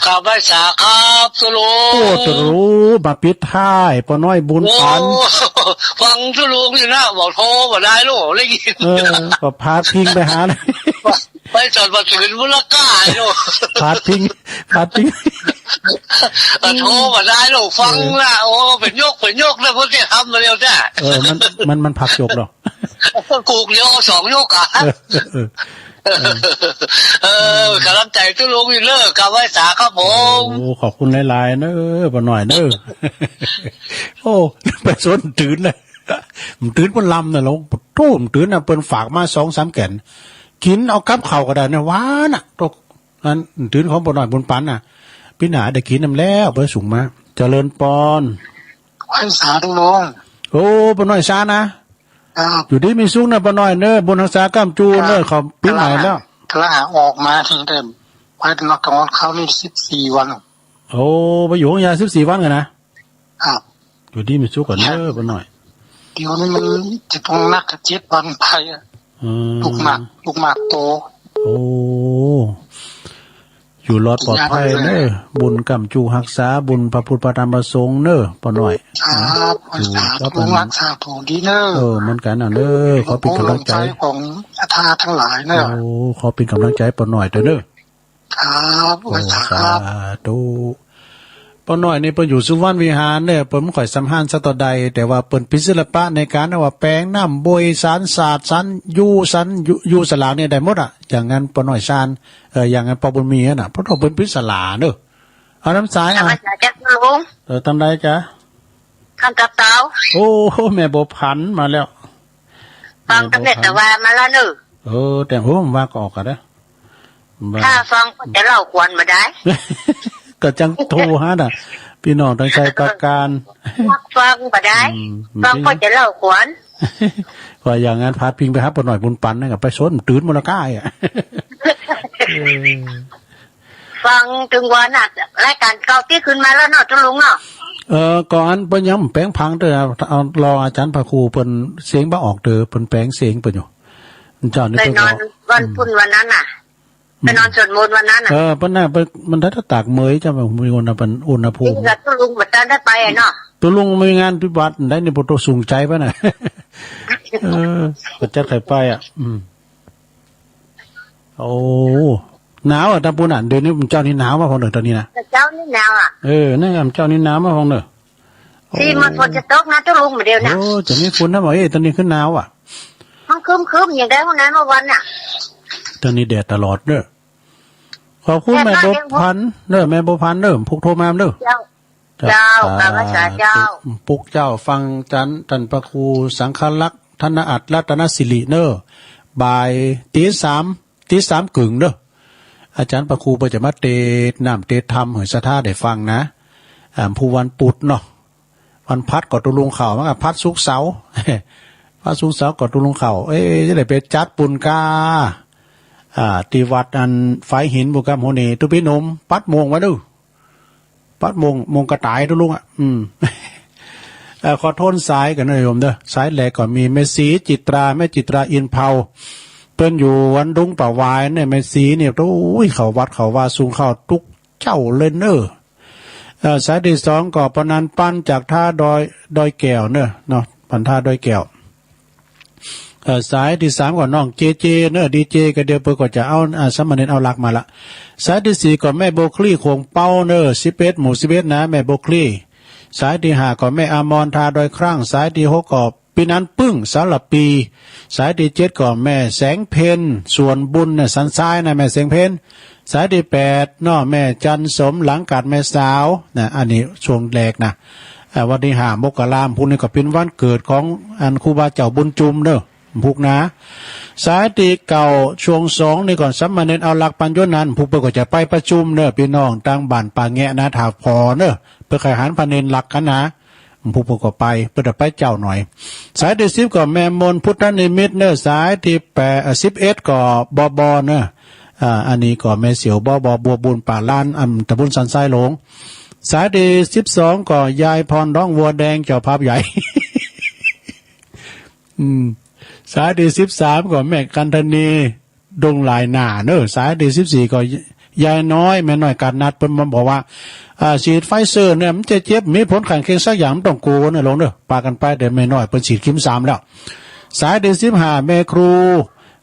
ข้าพเจ้าครับตุลุงโอ้ตุลุงมาปิดท้ายปอน้อยบุญปันฟังตุลุงอยู่นะบอกโทรบ่ได้ลูกได้ยินก็พาทิ้งไปหาเลยไปจอดมาถึงมูลค่าลูกพาทิ้งโทรบ่ได้ลูกฟังละโอ้เป็นยกแล้วพวกที่ทำมาเร็วแท้มันผักยกหรอกูเลี้ยว2ยกอ่ะกำลังใจตุลุงอยู่เลิกกับไว้สาครับผมโอ้ขอบคุณหลายๆเนอะบ่หน่อยเนอะโอ้ไปสนตื่นเลย มันตื่นบนลำน่ะเราตู้มตื่นน่ะเปิ้นฝากมา2-3แก่นกินเอากับข้าวก็ได้นะหวานน่ะตกนั้นตื่นของบ่น้อยบนปันน่ะพี่หนาได้กินนำแล้วเพิ่นสูงมาเจริญปอนไว้สาธุลงโอ้บ่น้อยซานะอยู่ดีมีสุขนะบ่น้อยเด้อบนรักษากำจูเด้อเขาปีใหม่แล้วกระหาออกมาถึงได้ไปนอกจากเขานี่14วันโอ้ไปอยู่ของยา14วันกันนะครับอยู่ดีมีสุขก่อนเด้อบ่น้อยเดี๋ยวนี้มันจะต้องนัก7วันไปลูกหมากโตโอ้อยู่รอดปลอดภัยเด้อบุญกำจูรักษาบุญพระพุทธพระธรรมพระสงฆ์เด้อบ่น้อยครับอยู่กับรักษาถูกดีเด้อเหมือนกันน่ะเด้อขอเป็นกำลังใจของอาทาทั้งหลายเด้อโอ้ขอเป็นกำลังใจบ่น้อยเด้อครับสาธุป้าน้อยนี่เปิ้นอยู่สุวรรณวิหารเนี่ยเปิ้นบ่ค่อยสัมภาษณ์สักต่อใดแต่ว่าเปิ้นเป็นศิลปะในการว่าแปลงน้ำบวยสารศาสตร์สันยูสลาเนี่ยได้หมดอ่ะอย่างงั้นป้าน้อยชานอย่างงั้นป้าบุญมีน่ะเพราะเราเป็นพิศลาเด้อเอาน้ำสายอ่ะทำได้จ้ะคำกับเตาโอ้แม่บ่พันมาแล้วฟังตำเน็จแต่ว่ามาแล้วเด้อแต่โหผมว่าก็ออกก็ได้ถ้าฟังจะเล่าควรมาได้ก็จังโทรหาน่ะพี่น้องทางชัยปราการฟังบ่ได้ฟังก็จะเล่าขวัญว่าอย่างงั้นพาพิงไปหาปหน่อยบุญปันนั่นก็ไปสนตื่นมูลค่าอ่ะฟังถึงวันน่ะรายการเก่าที่ขึ้นมาแล้วเนาะจุลุงเนาะก่อนเปิ้นย้ำแปลงพังเด้อเอารออาจารย์พระครูเปิ้นเสียงบ่ออกเด้อเปิ้นแปลงเสียงเปิ้นอยู่เจ้านี่เปิ้นนอนวันพุ่นวันนั้นน่ะไปนอนสวดมนต์วันนั้นน่ะเปิ้นน่ะมันได้ตากเมยจะมีอุณหภูมินี่ตุลุงบ่ทันได้ไปเนาะตุลุงมีงานปฏิบัติได้นี่บ่ต้องสูงใจป่ะน่ะก็จัดไผไปอ่ะโอ้หนาวอ่ะตาปุ่นน่ะเดี๋ยวนี้เจ้านี่หนาวมาพอเด้อตอนนี้นะเจ้านี่หนาวอ่ะนั่นเจ้านี่หนาวมาพอเด้อที่มันฝนจะตกนะตุลุงมื้อเดียวนะจะมีฝนนะบ่ตอนนี้ขึ้นหนาวอ่ะมันครึมๆอย่างใดวันนั้นเมื่อวันน่ะตอนนี้แดดตลอดเด้อขอบคุณแม่บุพันเด้อแม่บุพันเด้อพุกโทรมาเด้อเจ้าพระชาเจ้าปุกเจ้าฟังจันพระครูสังฆลักษณ์ธนอัตรัตนศิริเด้อบ่ายตีสามกึ่งเด้ออาจารย์พระครูเพิ่นจะมาเทศน้ำเทศธรรมให้ศรัทธาได้ฟังนะผู้วันปุดเนาะวันพัดก็ตุลุงเข่ามันก็พัดศุกร์เสาร์พัดศุกร์เสาร์ก็ตุลุงเข่าจะได้ไปจัดปุนกาที่วัดอันไฟหินบุกรรมโหเนตุพี่นมปัดมงมาดูปัดมงกระต่ายทุลุงอ่ะขอโทษสายกันนะโยมเด้อสายแหลกก่อนมีแม่สีจิตราแม่จิตราอินเผาเพิ่นอยู่วันดุงป่าวายเนี่ยแม่สีเนี่ยโอ้ยเขาวัดเขาว่าสูงเข้าทุกเจ้าเลยเนอสายที่2ก็ปนันปั้นจากท่าดอยแก้วเนาะปันท่าดอยแก้วสายที่3ก่อนน้องเจเนอะดีเจก็เดี๋ยวเพิ่นก็จะเอาสามเณรเอาหลักมาละสายที่4ก็แม่โบคลี่โคงเป้าเนอะ11หมู่11นะแม่โบคลี่สายที่5ก็แม่อมรทาดอยครั่งสายที่6ก็ปีนั้นปึ้งสารปีสายที่7ก็แม่แสงเพ็ญส่วนบุญน่ะสันทรายนะแม่แสงเพ็ญสายที่8น้อแม่จันสมหลังกัดแม่สาวนะอันนี้ช่วงแรกนะวันที่5มกราคมพุ่นนี่ก็เป็นวันเกิดของอันครูบาเจ้าบุญจุมเด้อพุกนะสายตีเก่าช่วง2นี่ก่อนสามเณรเอาหลักปัญญนันผู้เปิดก็จะไปประชุมเนอะพี่น้องตั้งบ้านป่าแงะนะถาพอเนอะเพื่อขหารพเนรหลักกันนะผู้เปิดก็ไปเพื่อไปเจ้าหน่อยสายที่10ก็แม่มนพุทธนิมิตเนอะสายที่11ก็บเนอะอันนี้ก็แม่เสียวบัวบุญป่าล้านตะบุญสันทรายหลงสายที่12ก็ยายพรร้องวัวแดงเจ้าภาพใหญ่ สายที่13ก็แม่กันธนีดงหลายหน้าเนอะสายที่14ก็ยายน้อยแม่น้อยการนัดเพิ่นมาบอกว่าฉีดไฟเซอร์เนี่ยมันจะเจ็บมีผลข้างเคียงสักอย่างมันต้องกลัวนะลงเด้อปากันไปเดี๋ยวแม่น้อยเพิ่นฉีดเข็ม3แล้วสายที่15แม่ครู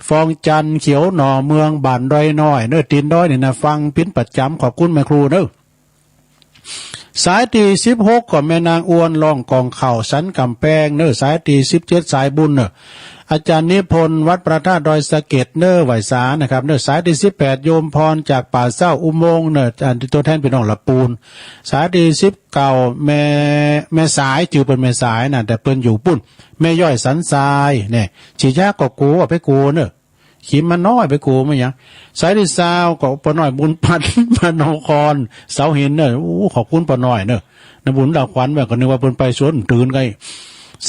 ฟองจันเขียวหน่อเมืองบ้านดอยน้อยเนอะตีนดอยนี่นะฟังพินประจำขอบคุณแม่ครูเนอะสายที่16ก็แม่นางอ้วนร้องกองเข่าสันกำแพงเนอะสายที่17สายบุญเนอะ อาจารย์นิพนธ์วัดพระธาตุดอยสะเก็ดเนอไหวสานะครับเนอสายที่18โยมพรจากป่าเศร้าอุโมงค์เนออันตัวแทนพี่น้องละปูนสายที่19แม่สายจือเป็นแม่สายน่ะแต่เปิ้นอยู่ปุ่นแม่ย่อยสันทรายเนี่ยฉียาก็กูเอาไปกูเนอขีมันน้อยไปกูมั้ยยังสายที่20ก็ปอน้อยบุญพันมานครเสาหินเนอขอบคุณปอน้อยเนอนบุญดาวขวัญแบบก็นึกว่าเพิ่นไปสวนตื่นไง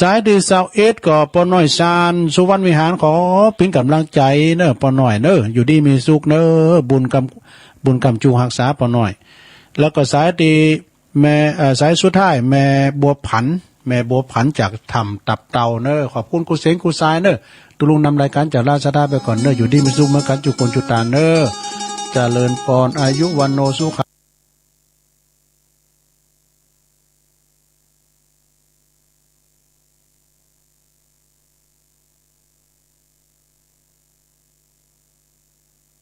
สายที่21ก็ปอน้อยชาญสุวรรณวิหารขอเป็นกำลังใจเนอปอน้อยเนออยู่ดีมีสุขเนอบุญกำจูรักษาปอน้อยแล้วก็สายที่แม่สายสุดท้ายแม่บัวผันจากถ้ำตับเต่าเนอขอบคุณกูเสงกูสายเนอตุลุงนำรายการจากราชดาไปก่อนเนออยู่ดีมีสุขเหมือนกันจุคนจุตาเนอเจริญพรอายุวันโนสุข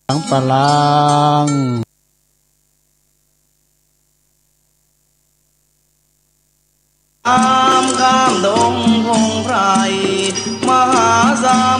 ทั้งปะลังข้ามดงพงไพรมหาสาม